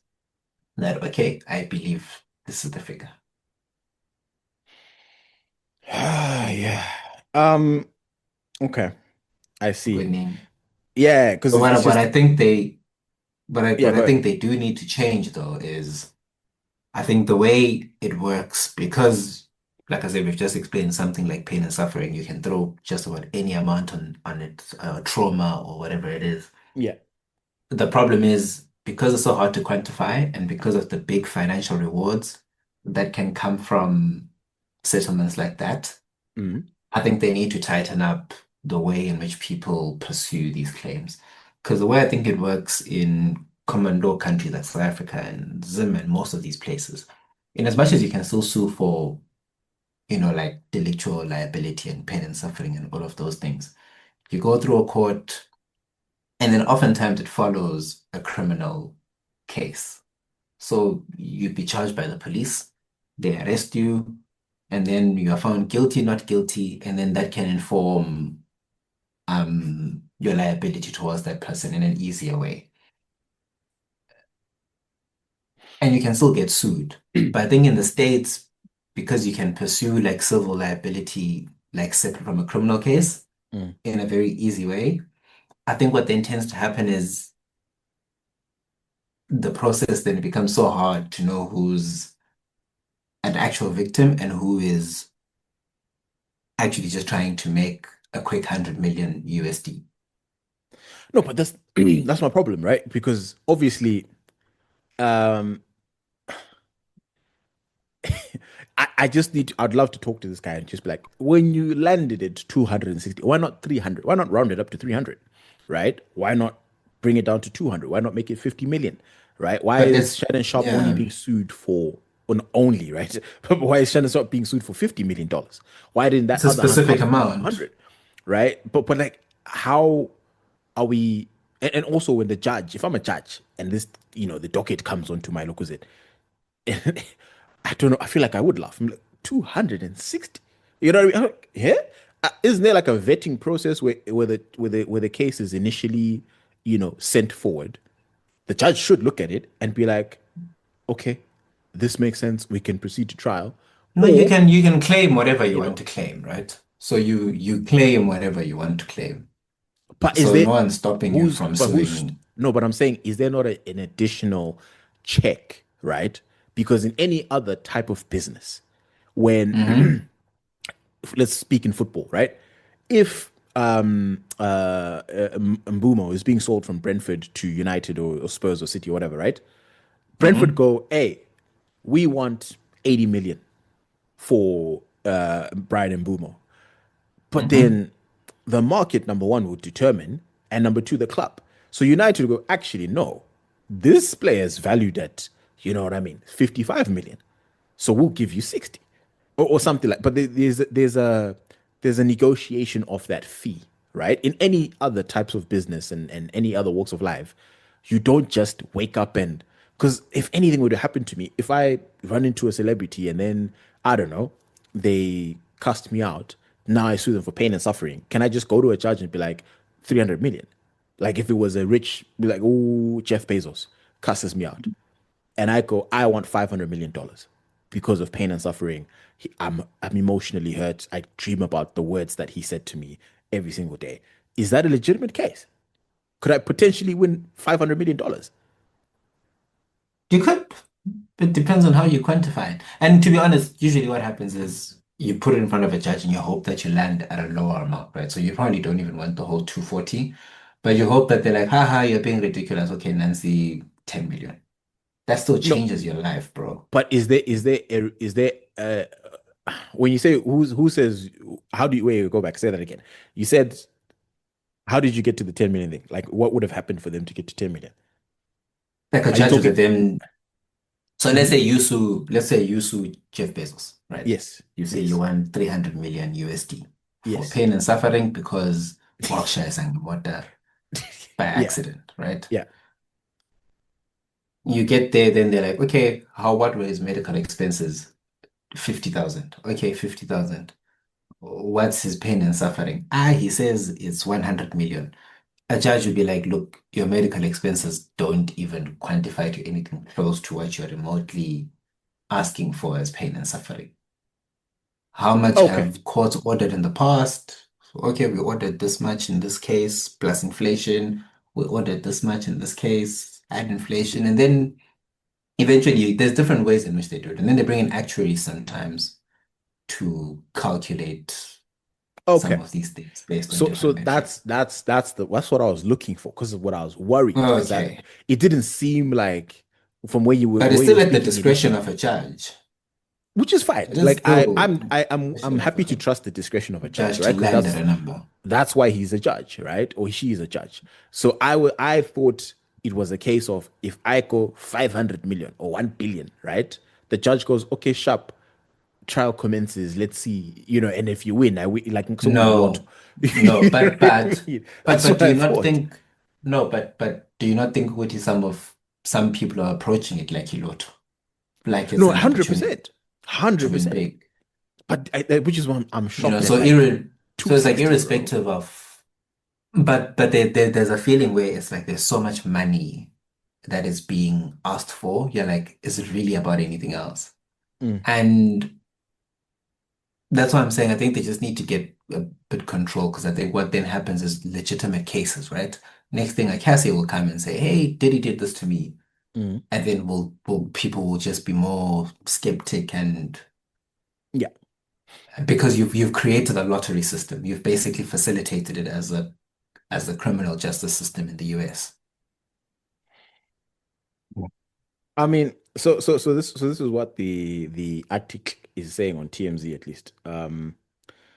that, okay, I believe this is the figure. Yeah. Um, okay. I see. Winning. Yeah, because But it's what just I think they yeah, what I go ahead. think they do need to change though is I think the way it works, because like I said, we've just explained something like pain and suffering, you can throw just about any amount on it, trauma or whatever it is. Yeah. The problem is because it's so hard to quantify and because of the big financial rewards that can come from settlements like that, Mm. I think they need to tighten up the way in which people pursue these claims. Because the way I think it works in common law countries like South Africa and Zim and most of these places, in as much as you can still sue for, like delictual liability and pain and suffering and all of those things, you go through a court and then oftentimes it follows a criminal case. So you'd be charged by the police, they arrest you, and then you are found guilty, not guilty, and then that can inform your liability towards that person in an easier way. And you can still get sued. But I think in the States, because you can pursue like civil liability, like separate from a criminal case Mm. in a very easy way, I think what then tends to happen is the process then becomes so hard to know who's an actual victim and who is actually just trying to make a quick 100 million USD. No, but that's that's my problem, right? Because obviously, um, I just need to, I'd love to talk to this guy and just be like, when you landed at 260, why not 300? Why not round it up to 300? Right? Why not bring it down to 200? Why not make it 50 million? Right? Why But is it's, Shannon Sharp only yeah, being sued for only, right? But why is Shannon Sharp being sued for $50 million? Why didn't that it's a other specific person get amount. 200? Right? But like, how are we? And also, when the judge, if I'm a judge and this, the docket comes onto my look, it, I don't know. I feel like I would laugh. I'm like 260. You know what I mean? I'm like, yeah. Isn't there like a vetting process where the case is initially, sent forward? The judge should look at it and be like, okay, this makes sense. We can proceed to trial, No, you or can you can claim whatever you you want know. to claim, right? So you claim whatever you want to claim. But is So there no one's stopping you who's from but who's suing. no? But I'm saying, is there not an additional check, right? Because in any other type of business, when Hmm. let's speak in football, right? If Mbumo is being sold from Brentford to United or Spurs or City or whatever, right? Brentford Hmm. go, hey, we want 80 million for Brian Mbumo. But Hmm. then the market, number one, would determine, and number two, the club. So United will go, actually, no, this player is valued at, 55 million. So we'll give you 60 or something like. But there's a negotiation of that fee, right? In any other types of business and any other walks of life, you don't just wake up and because if anything were to happen to me, if I run into a celebrity and then I don't know, they cast me out, now I sue them for pain and suffering. Can I just go to a judge and be like 300 million? Like if it was a rich, be like, oh, Jeff Bezos cusses me out. and I go, I want $500 million because of pain and suffering. I'm emotionally hurt. I dream about the words that he said to me every single day. Is that a legitimate case? Could I potentially win $500 million? You could. It depends on how you quantify it. And to be honest, usually what happens is you put it in front of a judge and you hope that you land at a lower amount, right? So you probably don't even want the whole 240, but you hope that they're like, haha, you're being ridiculous. Okay, Nancy, 10 million. That still No, changes your life, bro. but is there when you say who says how do you wait go back say that again? You said how did you get to the 10 million thing? Like what would have happened for them to get to 10 million? Like a Are you judge talking? with them. So Mhm. let's say you sue Jeff Bezos, right? Yes, You say you yes, want 300 million USD for yes. pain and suffering because Berkshire sang water by Yeah, accident, right? yeah. You get there, then they're like, okay, what were his medical expenses? 50,000. Okay, 50,000. What's his pain and suffering? He says it's 100 million. A judge would be like, look, your medical expenses don't even quantify to anything close to what you're remotely asking for as pain and suffering. How much Okay. have courts ordered in the past? So, okay, we ordered this much in this case, plus inflation. We ordered this much in this case, add inflation. And then eventually, there's different ways in which they do it. And then they bring in actuaries sometimes to calculate some Okay. of these things based on So different that's metrics. that's what I was looking for because of what I was worried is that Okay. it didn't seem like from But the it's way you were still at the speaking discretion initially, of a judge. which is fine. It is Like still I'm discretion of happy to a trust the discretion of a judge, judge to right? Because land at a number. that's why he's a judge, right? Or she is a judge. So I thought it was a case of if I go 500 million or 1 billion, right? The judge goes, okay, sharp, trial commences. Let's see, and if you win, I win. Like someone would want. No, no, You know what I mean? That's but what do I you not thought. think no, but do you not think with some people are approaching it like Iloto, like it's No, an opportunity 100%, to win 100%. big? But which is why I'm You know, shocked at like so it's like 260, bro. irrespective of, but there's a feeling where it's like there's so much money that is being asked for. You're like, is it really about anything else? Mm, And that's why I'm saying I think they just need to get a bit control because I think what then happens is legitimate cases, right? Next thing, like Cassie will come and say, "Hey, Diddy did this to me," mm. and then will people will just be more skeptic and Yeah. because you've created a lottery system, you've basically facilitated it as a criminal justice system in the US. I mean, so this is what the article is saying on TMZ at least.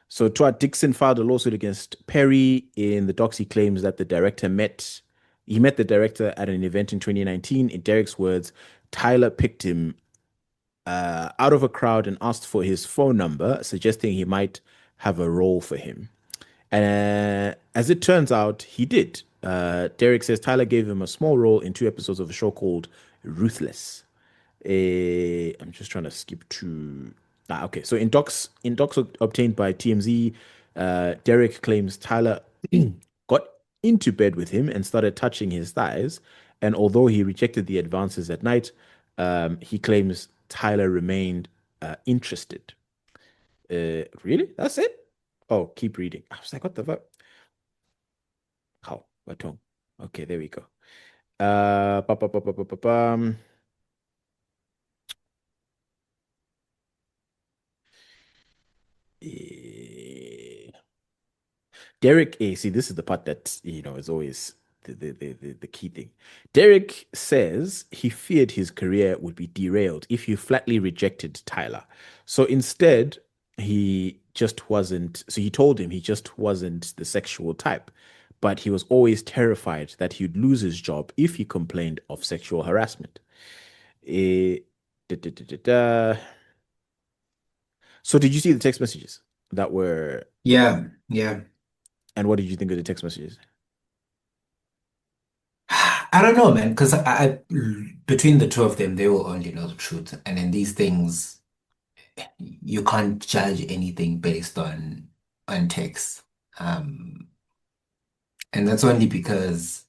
So Todd Dixon filed a lawsuit against Perry. In the docs, he claims that he met the director at an event in 2019. In Derek's words, Tyler picked him out of a crowd and asked for his phone number, suggesting he might have a role for him. And as it turns out, he did. Derek says Tyler gave him a small role in 2 episodes of a show called Ruthless. I'm just trying to skip to. Okay. So in docs obtained by TMZ, Derek claims Tyler got into bed with him and started touching his thighs. And although he rejected the advances at night, he claims Tyler remained interested. Really? That's it? Oh, keep reading. I was like, what the fuck? How? What tongue? Okay, there we go. Bum. Eh, Derek, see, this is the part that, is always the key thing. Derek says he feared his career would be derailed if you flatly rejected Tyler. So instead, he told him he just wasn't the sexual type, but he was always terrified that he'd lose his job if he complained of sexual harassment. Eh, da, da, da, da, da. So did you see the text messages that were, Yeah, yeah. and what did you think of the text messages? I don't know, man, because between the two of them, they will only know the truth. And in these things, you can't judge anything based on text. Um, and that's only because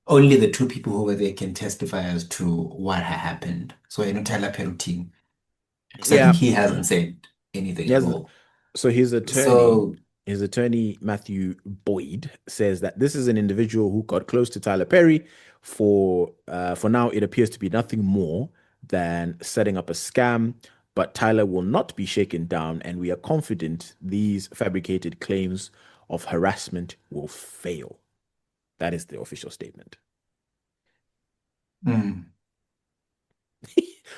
only the two people who were there can testify as to what happened. So, Tyler Perutini, because I think Yeah, he hasn't said anything at yes. all. So So, his attorney Matthew Boyd says that this is an individual who got close to Tyler Perry. For now, it appears to be nothing more than setting up a scam. But Tyler will not be shaken down, and we are confident these fabricated claims of harassment will fail. That is the official statement. mm,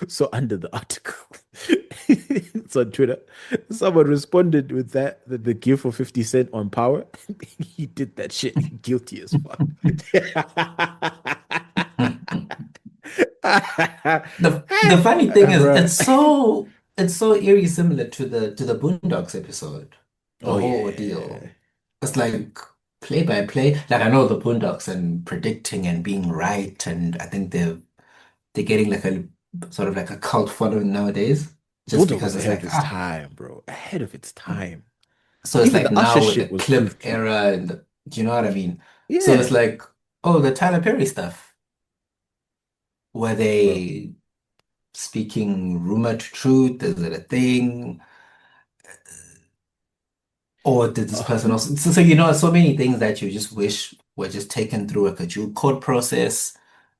So under the article, it's on Twitter. Someone responded with that the gift for 50 Cent on power. He did that shit. Guilty as fuck. the funny thing is, Bro. it's so eerie similar to the Boondocks episode, the Oh whole yeah. ordeal. It's like play by play. Like I know the Boondocks and predicting and being right, and I think they're getting like a sort of like a cult following nowadays, just Bulldog was because it's ahead of like its time, bro. Ahead of its time. so it's Even like the Usher now with the shit was Cliff proof too. era and do you know what I mean? So it's Yeah, like, oh, the Tyler Perry stuff. Were bro. they speaking rumor to truth? Is it a thing? Or did this Uh, person also? So, so many things that you just wish were just taken through a due court process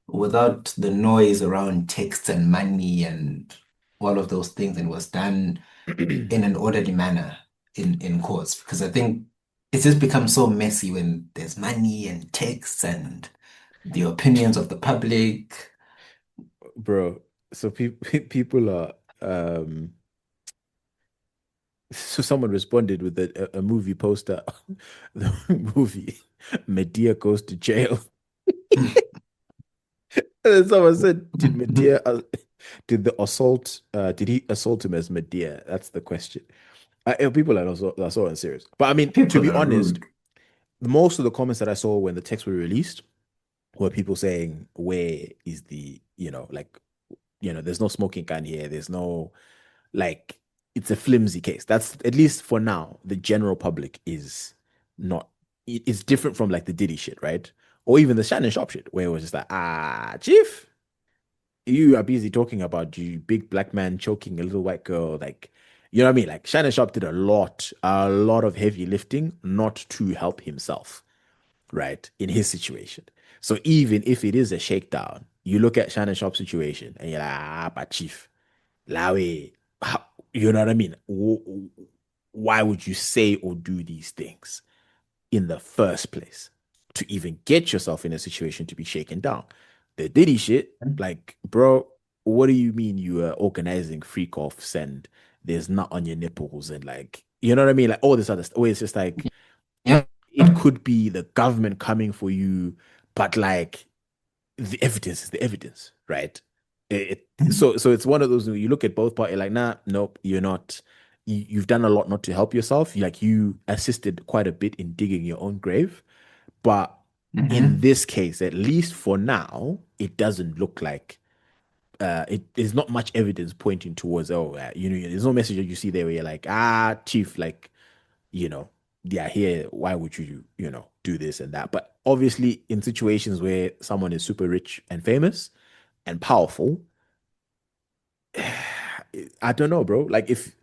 without the noise around texts and money and all of those things, and was done in an orderly manner in courts. Because I think it's just become so messy when there's money and texts and the opinions of the public. bro. So people are um so someone responded with a movie poster. The movie Medea goes to jail. And then someone said, did the assault did he assault him as Medea? That's the question. People are so unserious. But I mean, to People be are honest, rude. most of the comments that I saw when the texts were released were people saying, where is the, like, there's no smoking gun here. There's no, like, it's a flimsy case. That's, at least for now, the general public is not, it's different from like the Diddy shit, right? Or even the Shannon Sharp shit, where it was just like, chief, you are busy talking about you big black man choking a little white girl. Like, you know what I mean? Like Shannon Sharp did a lot of heavy lifting, not to help himself, right? In his situation. So even if it is a shakedown, you look at Shannon Sharp's situation and you're like, but chief, Lawe, you know what I mean? Why would you say or do these things in the first place to even get yourself in a situation to be shaken down? The Diddy shit, like, bro, what do you mean you are organizing freak offs and there's nut on your nipples and like, you know what I mean? Like all this other stuff. Where it's just like, Yeah. it could be the government coming for you, but like the evidence is the evidence, right? So it's one of those you look at both parties like, nah, nope, you're not. You've done a lot not to help yourself. Like you assisted quite a bit in digging your own grave, but in Hmm. this case, at least for now, it doesn't look like it is not much evidence pointing towards there's no message that you see there where you're like, chief, like, you know, yeah, here, why would you, do this and that? But obviously, in situations where someone is super rich and famous and powerful, I don't know, bro. Like, if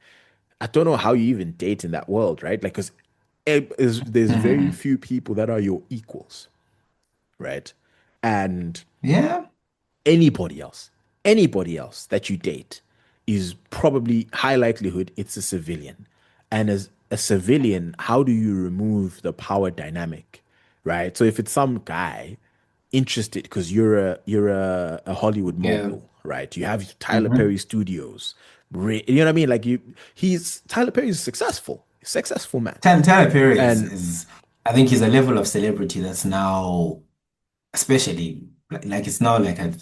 I don't know how you even date in that world, right? Like, because there's very Hmm. few people that are your equals, right? And Yeah. anybody else, anybody else that you date is probably high likelihood it's a civilian. And as a civilian, how do you remove the power dynamic, right? So if it's some guy interested because you're a Hollywood Yeah. mogul, right? You have Tyler Hmm. Perry Studios, you know what I mean? Like he's Tyler Perry's successful man, Tyler Perry and I think he's a level of celebrity that's now, especially like it's now like a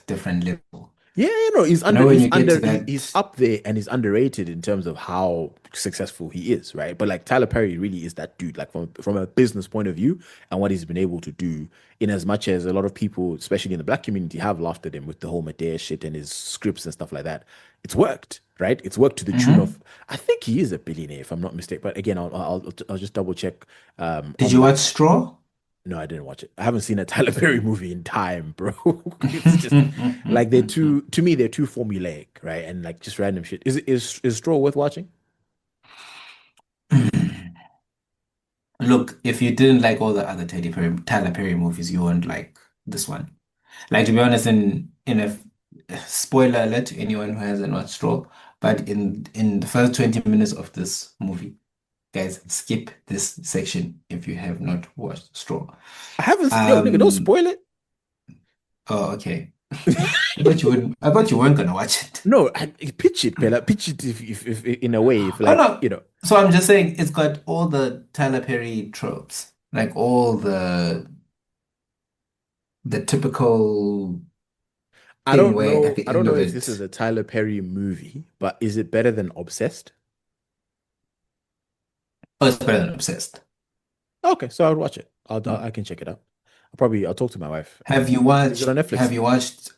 different level. yeah, he's You know, when he's you get to under he's that, up there and he's underrated in terms of how successful he is, right? But like Tyler Perry really is that dude, like from a business point of view and what he's been able to do. In as much as a lot of people, especially in the black community, have laughed at him with the whole Medea shit and his scripts and stuff like that, it's worked, right? It's worked to the tune hmm. of I think he is a billionaire if I'm not mistaken. But again, I'll just double check Did on you the watch Straw? No, I didn't watch it. I haven't seen a Tyler Perry movie in time, bro. It's just like they're too to me, they're too formulaic, right? And like just random shit. Is Straw worth watching? Look, if you didn't like all the other Tyler Perry movies, you won't like this one. Like to be honest, in a spoiler alert to anyone who hasn't watched Straw, but in the first 20 minutes of this movie, guys, skip this section if you have not watched Straw. I haven't yo, nigga, don't Um, spoil it. oh, okay. I thought you weren't gonna watch it. No, pitch it, Pella. Pitch it if in a way, if Oh like, no. So I'm just saying it's got all the Tyler Perry tropes, like all the typical thing where at the I don't end know of if this is it, a Tyler Perry movie, but is it better than Obsessed? oh, it's better than Obsessed. Okay, so I'll watch it. I can check it out. I'll talk to my wife. Is it on Have Netflix? you watched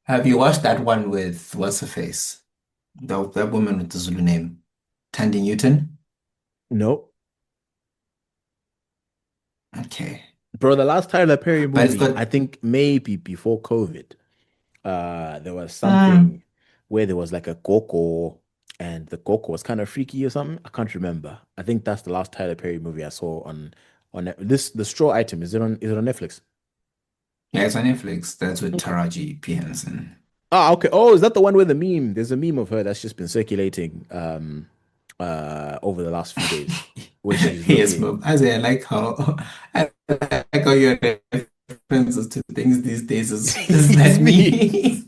have you watched that one with what's her face? That woman with the Zulu name, Tandy Newton? No. Okay. Bro, the last Tyler Perry But it's movie, got I think maybe before COVID, there was mm, something where there was like a Coco and the Coco was kind of freaky or something. I can't remember. I think that's the last Tyler Perry movie I saw this the straw item. Is it on Netflix? yeah, it's on Netflix. That's with Okay. Taraji P. Henson. Oh, okay. Oh, is that the one with the meme? There's a meme of her that's just been circulating over the last few days where she's Yes, looking. Bob. I like how I like how your references to things these days is It's that memes. me?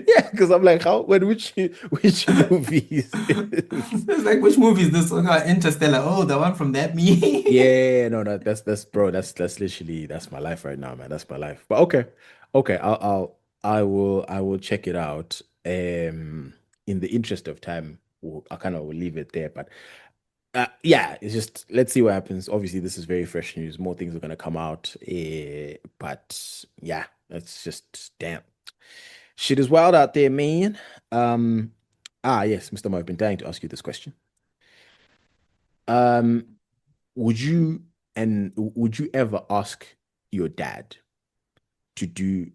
Yeah, because I'm like, how when which movies is It's like which movie is this? Okay, Interstellar. Oh, the one from that me. yeah, no, no, that's bro, that's literally that's my life right now, man. That's my life. But okay, okay, I will check it out. In the interest of time, I kind of will leave it there. But yeah, it's just let's see what happens. Obviously, this is very fresh news. More things are gonna come out. But yeah, that's just damn shit is wild out there, man. Um, yes, Mr. Mo, I've been dying to ask you this question. Um, would you ever ask your dad to do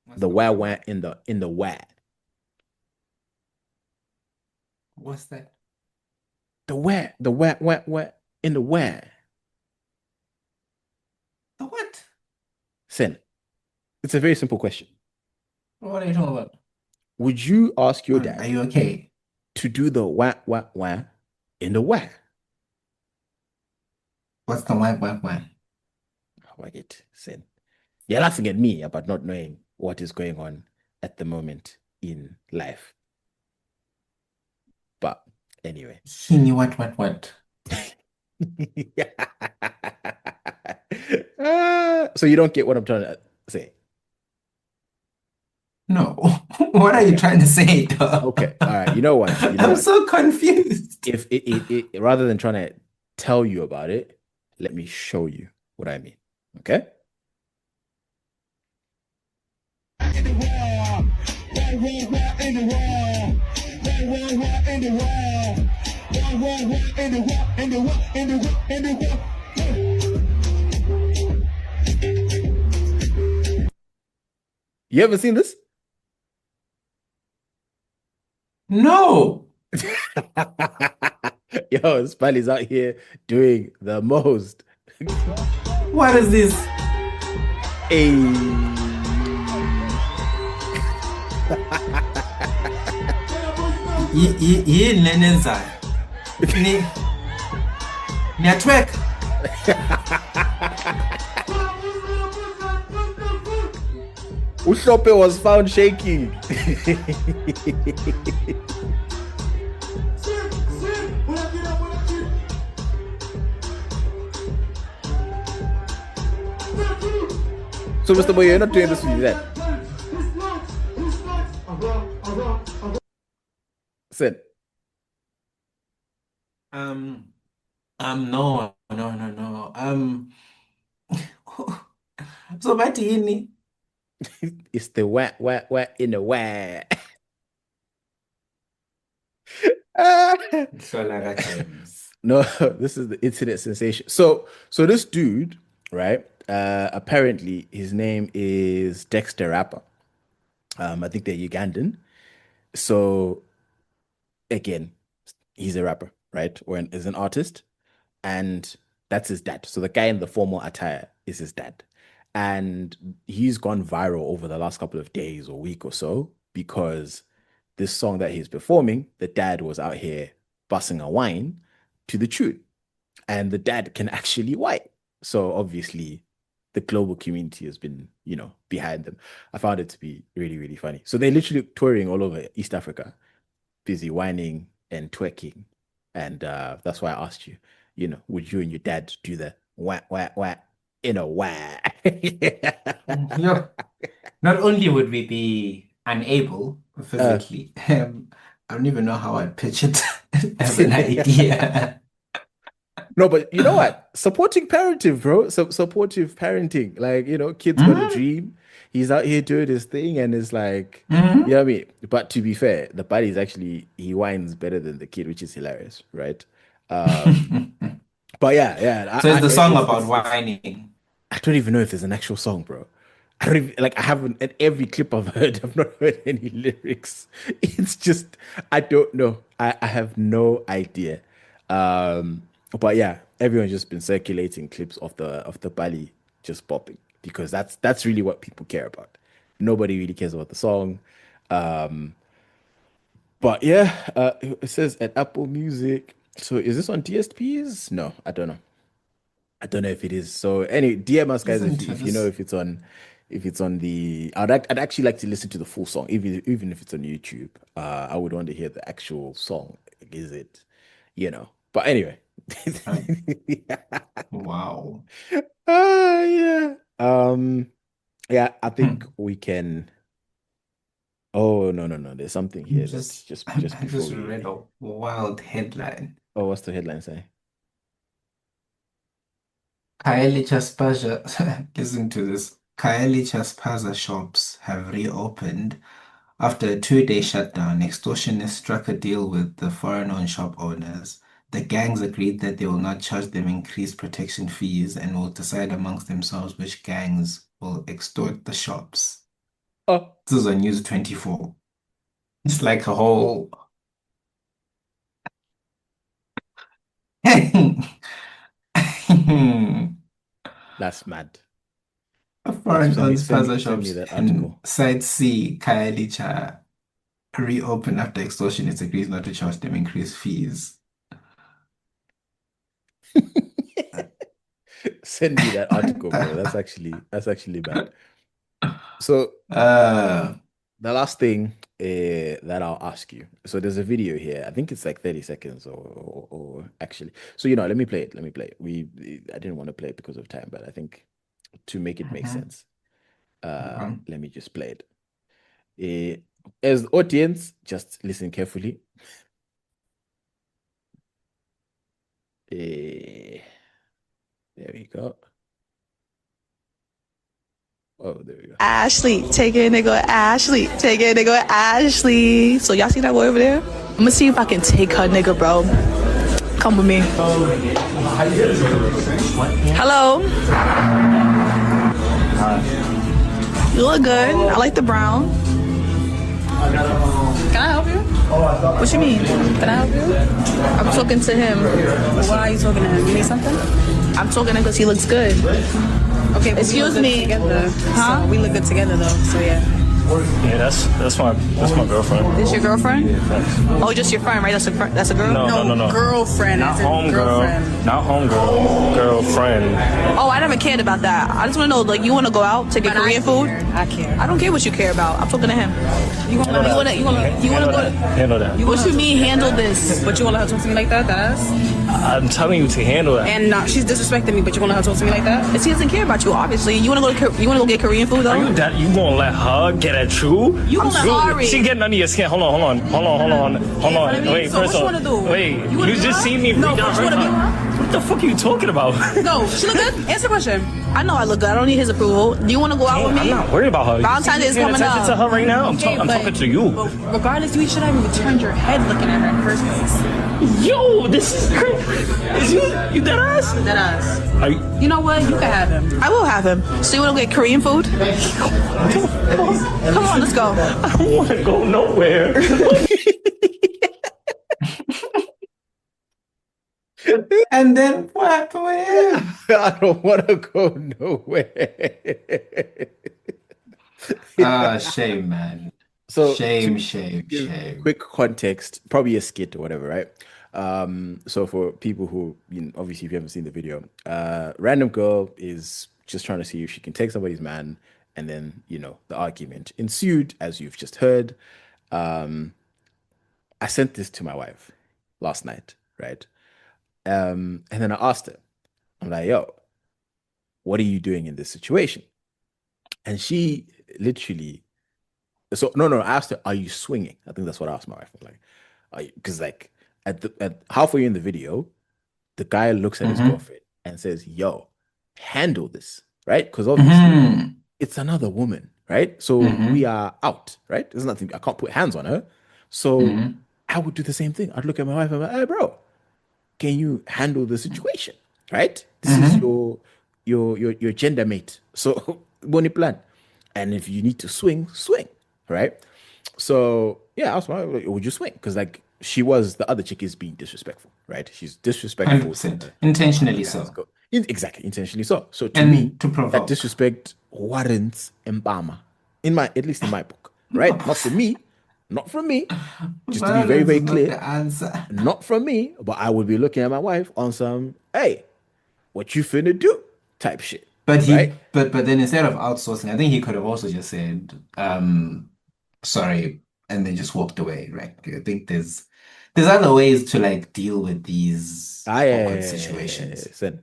What's the the wah why wah why? in the wah, What's that? the wah in the wah? The what? Sin. It's a very simple question. What are you talking about? Would you ask your Are dad you okay? to do the wah in the wah? What's the why? How I get sin. You're laughing at me about not knowing what is going on at the moment in life. But anyway. He knew what? So you don't get what I'm trying to say. No. What are you Okay. trying to say, though? Okay. All right. You know what? You know I'm what? so confused. If rather than trying to tell you about it, let me show you what I mean. Okay. You ever seen this? No. Yo, Spiley's out here doing the most. What is this? Hey. Yini lena enzayo? Ni Niyatwerk. Ushope was found shaking. So, Mr. Boy, you're not doing this with your dad. Said, Um, no. So bathi yini? it's the wah in the wah. Solara James. No, this is the internet sensation. So this dude, right? Apparently his name is Dexter Rapper. I think they're Ugandan. So again, he's a rapper, right? Or is an artist, and that's his dad. So the guy in the formal attire is his dad, and he's gone viral over the last couple of days or week or so because this song that he's performing, the dad was out here busting a wine to the tune, and the dad can actually white. So obviously, the global community has been, behind them. I found it to be really, really funny. So they're literally touring all over East Africa, busy whining and twerking. And that's why I asked you, would you and your dad do the wah, wah, wah, wah? Yeah. Not only would we be unable physically, I don't even know how I'd pitch it as an idea. No, but you know what? Supporting parenting, bro. Supportive parenting. Like, kid's got a dream. He's out here doing his thing and it's like, you know what I mean? But to be fair, the buddy is actually, he whines better than the kid, which is hilarious, right? But yeah. So it's the song about whining. I don't even know if there's an actual song, bro. I don't even, I haven't, at every clip I've heard, I've not heard any lyrics. It's just, I don't know. I have no idea. But yeah, everyone's just been circulating clips of the Bali just popping because that's really what people care about. Nobody really cares about the song. But yeah, it says at Apple Music. So is this on DSPs? No, I don't know. I don't know if it is. So anyway, DM us guys if you know if it's on the. I'd actually like to listen to the full song, even if it's on YouTube. I would want to hear the actual song. Is it, But anyway. Wow. Yeah. Yeah, I think we can. Oh no. There's something here that's just I before just we. read a wild headline. Oh, what's the headline say? Kaeli Chaspaza, listen to this. Kaeli Chaspaza shops have reopened after a 2-day shutdown. Extortionists struck a deal with the foreign-owned shop owners. The gangs agreed that they will not charge them increased protection fees and will decide amongst themselves which gangs will extort the shops. Oh, This is on News 24. It's like a whole. that's mad. A foreign-owned Send spaza me shops that in article. Site C, Khayelitsha, reopened after extortionists agrees not to charge them increased fees. Send me that article, bro. That's actually bad. So Uh, the last thing that I'll ask you. So there's a video here. I think it's like 30 seconds or actually. So let me play it. I didn't want to play it because of time, but I think to make it make sense. Let me just play it. As the audience, just listen carefully. There we go. Oh, there we go. Ashley, take it, nigga. Ashley, take it, nigga. Ashley. So y'all see that boy over there? I'm gonna see if I can take her, nigga, bro. Come with me. Hello. You look good. I like the brown. Can I help you? What you mean? Can I help you? I'm talking to him. Why are you talking to him? You need something? I'm talking to him because he looks good. Okay, but Excuse we look good me. Together. Huh? So we look good together though. So yeah. Yeah, that's my girlfriend. This your girlfriend? Oh, just your friend, right? That's a girl? No. Girlfriend. Not as in homegirl. girlfriend. Not homegirl. Girlfriend. Oh, I never cared about that. I just want to know, like, you want to go out to get But Korean food? I care. I don't care what you care about. I'm talking to him. You want to go? Handle that. What you mean handle this? But you want to let her talk to me like that? That's I'm telling you to handle that. and she's disrespecting me. But you want to let her talk to me like that? He doesn't care about you, obviously. You want to go get Korean food Are though? you gonna let her get at you? You gonna let Ari? She getting under your skin. Hold on. I mean, Wait, so first what you of wanna do? wait. wanna You be just her? see me No, break down but you her wanna be time. her? the fuck are you talking about? No, she look good. Answer the question. I know I look good. I don't need his approval. Do you want to go out with I'm me? not worried about her. Valentine's Day is Paying coming attention up. to her right now. I'm Okay, but- talking to you. But regardless, you should have even turned your head looking at her in the first place. Yo, this is crazy. Is you dead ass? That us. Are you, You know what? You can have him. I will have him. So you want to get Korean food? Come on, let's go. I don't want to go nowhere. And then what happened with him? I don't want to go nowhere. Ah, shame, man. So Shame, to shame, give shame. quick context, probably a skit or whatever, right? So for people who, obviously, if you haven't seen the video, random girl is just trying to see if she can take somebody's man, and then the argument ensued, as you've just heard. I sent this to my wife last night, right? And then I asked her, I'm like, yo, what are you doing in this situation? And she literally, so no, I asked her, are you swinging? I think that's what I asked my wife. I'm like, because like at halfway in the video, the guy looks at his girlfriend and says, yo, handle this, right? Because obviously it's another woman, right? So we are out, right? There's nothing, I can't put hands on her. So I would do the same thing. I'd look at my wife and be like, hey, bro, can you handle the situation? Right? This is your gender mate. So money plan. And if you need to swing, swing. Right? So yeah, I was like, would you swing? Because like the other chick is being disrespectful, right? She's disrespectful. 100%. Intentionally so. Exactly, intentionally so. So to And me, to provoke. that disrespect warrants empama. At least in my book. Right? Not from me. Not from me. Just to be very, Violence very is not clear. the answer. Not from me, but I would be looking at my wife on some, hey, what you finna do type shit. But right? but then instead of outsourcing, I think he could have also just said, sorry, and then just walked away, right? I think there's other ways to like deal with these awkward situations. Listen,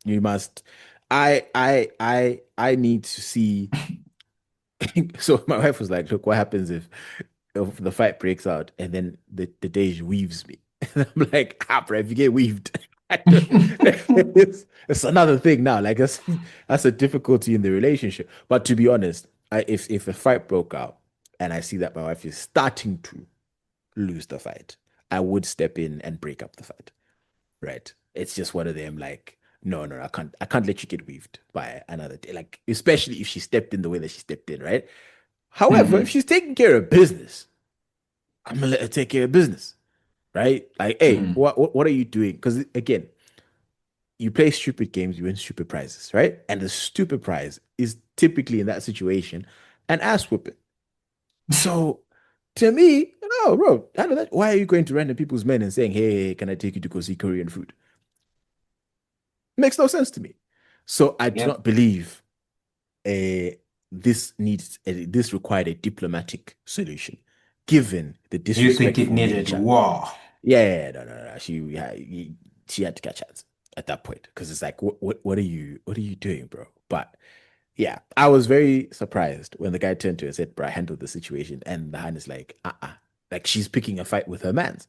you must. I need to see. So my wife was like, "Look, what happens if the fight breaks out and then the Dej weaves me?" And I'm like, bro, if you get weaved, it's another thing now. Like that's a difficulty in the relationship. But to be honest, if a fight broke out and I see that my wife is starting to lose the fight, I would step in and break up the fight. Right? It's just one of them. Like, no, I can't let you get weaved by another day. Like, especially if she stepped in the way that she stepped in, right? However, if she's taking care of business, I'm gonna let her take care of business, right? Like, hey, what are you doing? Because again, you play stupid games, you win stupid prizes, right? And the stupid prize is typically in that situation an ass whooping. So, to me, no, bro, I know that. Why are you going to random people's men and saying, "Hey, can I take you to go see Korean food?" Makes no sense to me. So I do not believe this required a diplomatic solution, given the disrespect. You think it needed war? Yeah, no. She had to catch hands at that point because it's like, what are you doing, bro? But yeah, I was very surprised when the guy turned to her and said, "Bro, I handled the situation," and the hand is like, like she's picking a fight with her man's.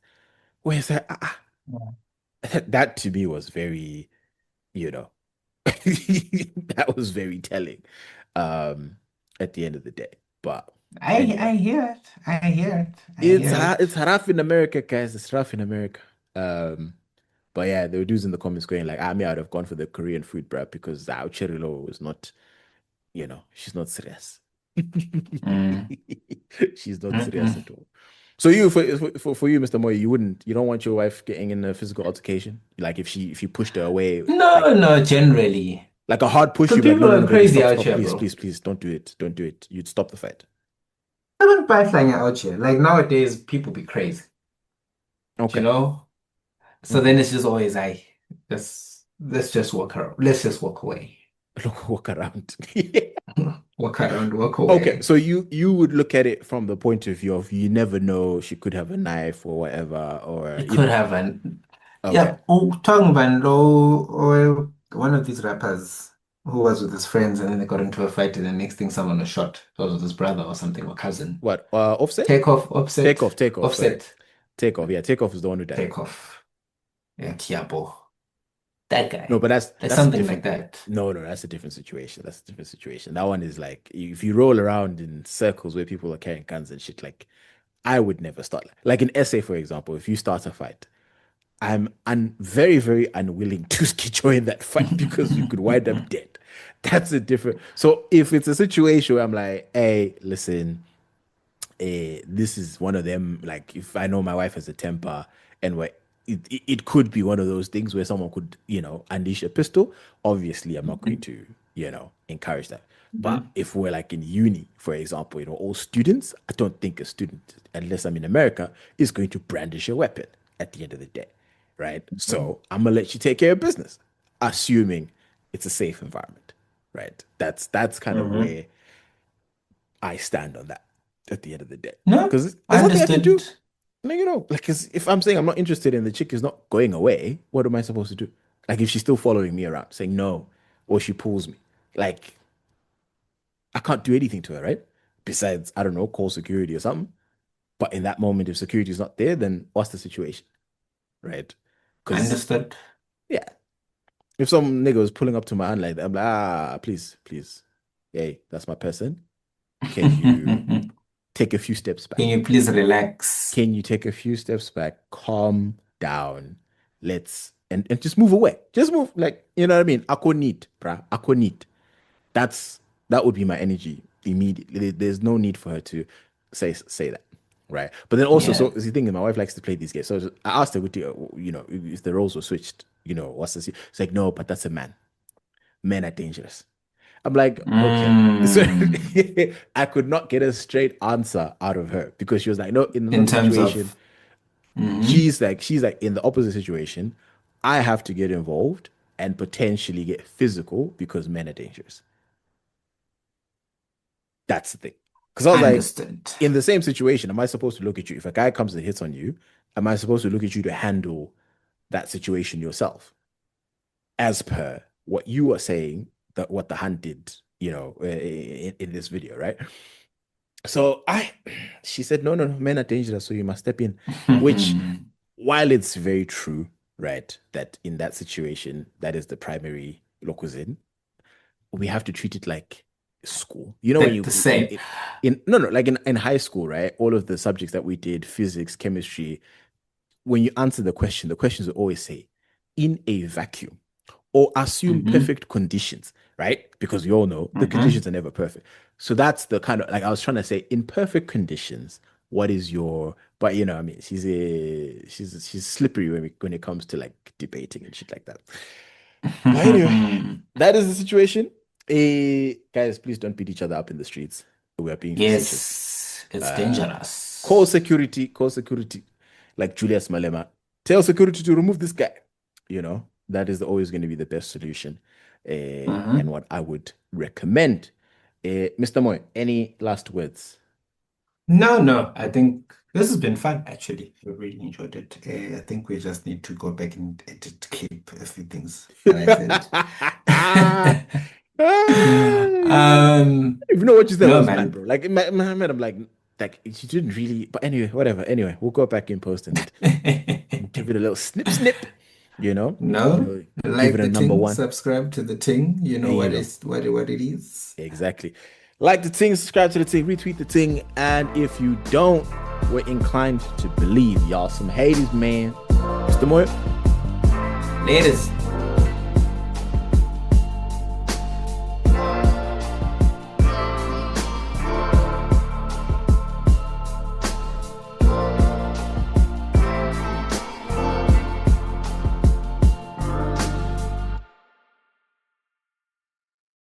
Where's that? That to me was very, that was very telling. At the end of the day, but I hear it. I hear it. it's rough in America, guys. It's rough in America. But yeah, there were dudes in the comments going like, "I mean, I'd have gone for the Korean food, bro, because our Chirilo was not, she's not serious. She's not serious at all." So for you, Mr. Moy, you don't want your wife getting in a physical altercation, like if you pushed her away. No, generally. Like a hard push. People are crazy out here, please, bro. please, don't do it. Don't do it. You'd stop the fight. I don't buy flying out here. Like nowadays, people be crazy. Okay. So then it's just always like, let's just walk around. Let's just walk away. Walk around. Walk around, walk away. Okay, so you would look at it from the point of view of you never know, she could have a knife or whatever, or It could have an Okay. yeah. Talking about Lo or one of these rappers who was with his friends and then they got into a fight and the next thing someone was shot. It was with his brother or something or cousin. What? Offset? Offset. Take off. Offset. Take off. Yeah, Take off is the one who died. Take off. Yeah, Kiapo. That guy. No, but Like that's something like different. that. No, that's a different situation. That's a different situation. That one is like if you roll around in circles where people are carrying guns and shit, like I would never start. Like in SA, for example, if you start a fight, very, very unwilling to join that fight because you could wind up dead. That's a different. So if it's a situation where I'm like, hey, listen, this is one of them. Like if I know my wife has a temper and it could be one of those things where someone could, unleash a pistol. Obviously, I'm not going to, encourage that. But if we're like in uni, for example, all students, I don't think a student, unless I'm in America, is going to brandish a weapon at the end of the day, right? So I'm gonna let you take care of business, assuming it's a safe environment, right? That's kind of where I stand on that at the end of the day. No, Because I there's nothing I can do. understood. Like, 'cause if I'm saying I'm not interested and the chick is not going away, what am I supposed to do? Like, if she's still following me around saying no, or she pulls me, like, I can't do anything to her, right? Besides, I don't know, call security or something. But in that moment, if security is not there, then what's the situation, right? I Because, understood. yeah, if some nigga was pulling up to my hand like that, I'm like, please, please, hey, that's my person. Can you take a few steps back? Can you please relax? Can you take a few steps back, calm down, and just move away. Just move, like, you know what I mean? Ako need, bruh. Ako need. That would be my energy immediately. There's no need for her to say that. Right. But then also, so Yeah. the thing is, my wife likes to play these games. So I asked her, if the roles were switched, what's this? It's like, no, but that's a man. Men are dangerous. I'm like, okay. So Mm. I could not get a straight answer out of her because she was like, no, in In another terms situation, of, mhm. she's like in the opposite situation. I have to get involved and potentially get physical because men are dangerous. That's the thing. Because I was like, Understood. in the same situation, am I supposed to look at you? If a guy comes and hits on you, am I supposed to look at you to handle that situation yourself? As per what you are saying, that what the hand did, in this video, right? So she said, no, no, no, men are dangerous, so you must step in. Which, while it's very true, right, that in that situation, that is the primary locus we have to treat it like school. You know, when The same. like in high school, right? All of the subjects that we did, physics, chemistry, when you answer the questions will always say, in a vacuum, or assume Mhm. perfect conditions, right? Because we all know the Mhm. conditions are never perfect. So that's the kind of, like I was trying to say, in perfect conditions, what is your, but I mean, she's slippery when it comes to like debating and shit like that. But anyway, that is the situation. Guys, please don't beat each other up in the streets. We are being facetious. Yes, it's Call dangerous. security, like Julius Malema. Tell security to remove this guy. That is always going to be the best solution, and Mhm. what I would recommend. Mr. Moy, any last words? No, no, I think this has been fun, actually. I really enjoyed it. I think we just need to go back and edit clip a few things that I said. If you know what you said No, was mad, man. bro. Like, I'm like, you didn't really. But anyway, whatever. Anyway, we'll go back in post and give it a little snip, snip. You know, No, give it like a the number ting, one, subscribe to the ting. You know and what is what it is. exactly. Like the thing, subscribe to the thing, retweet the thing, and if you don't, we're inclined to believe y'all some haters, man. Mr. Moy. Latest.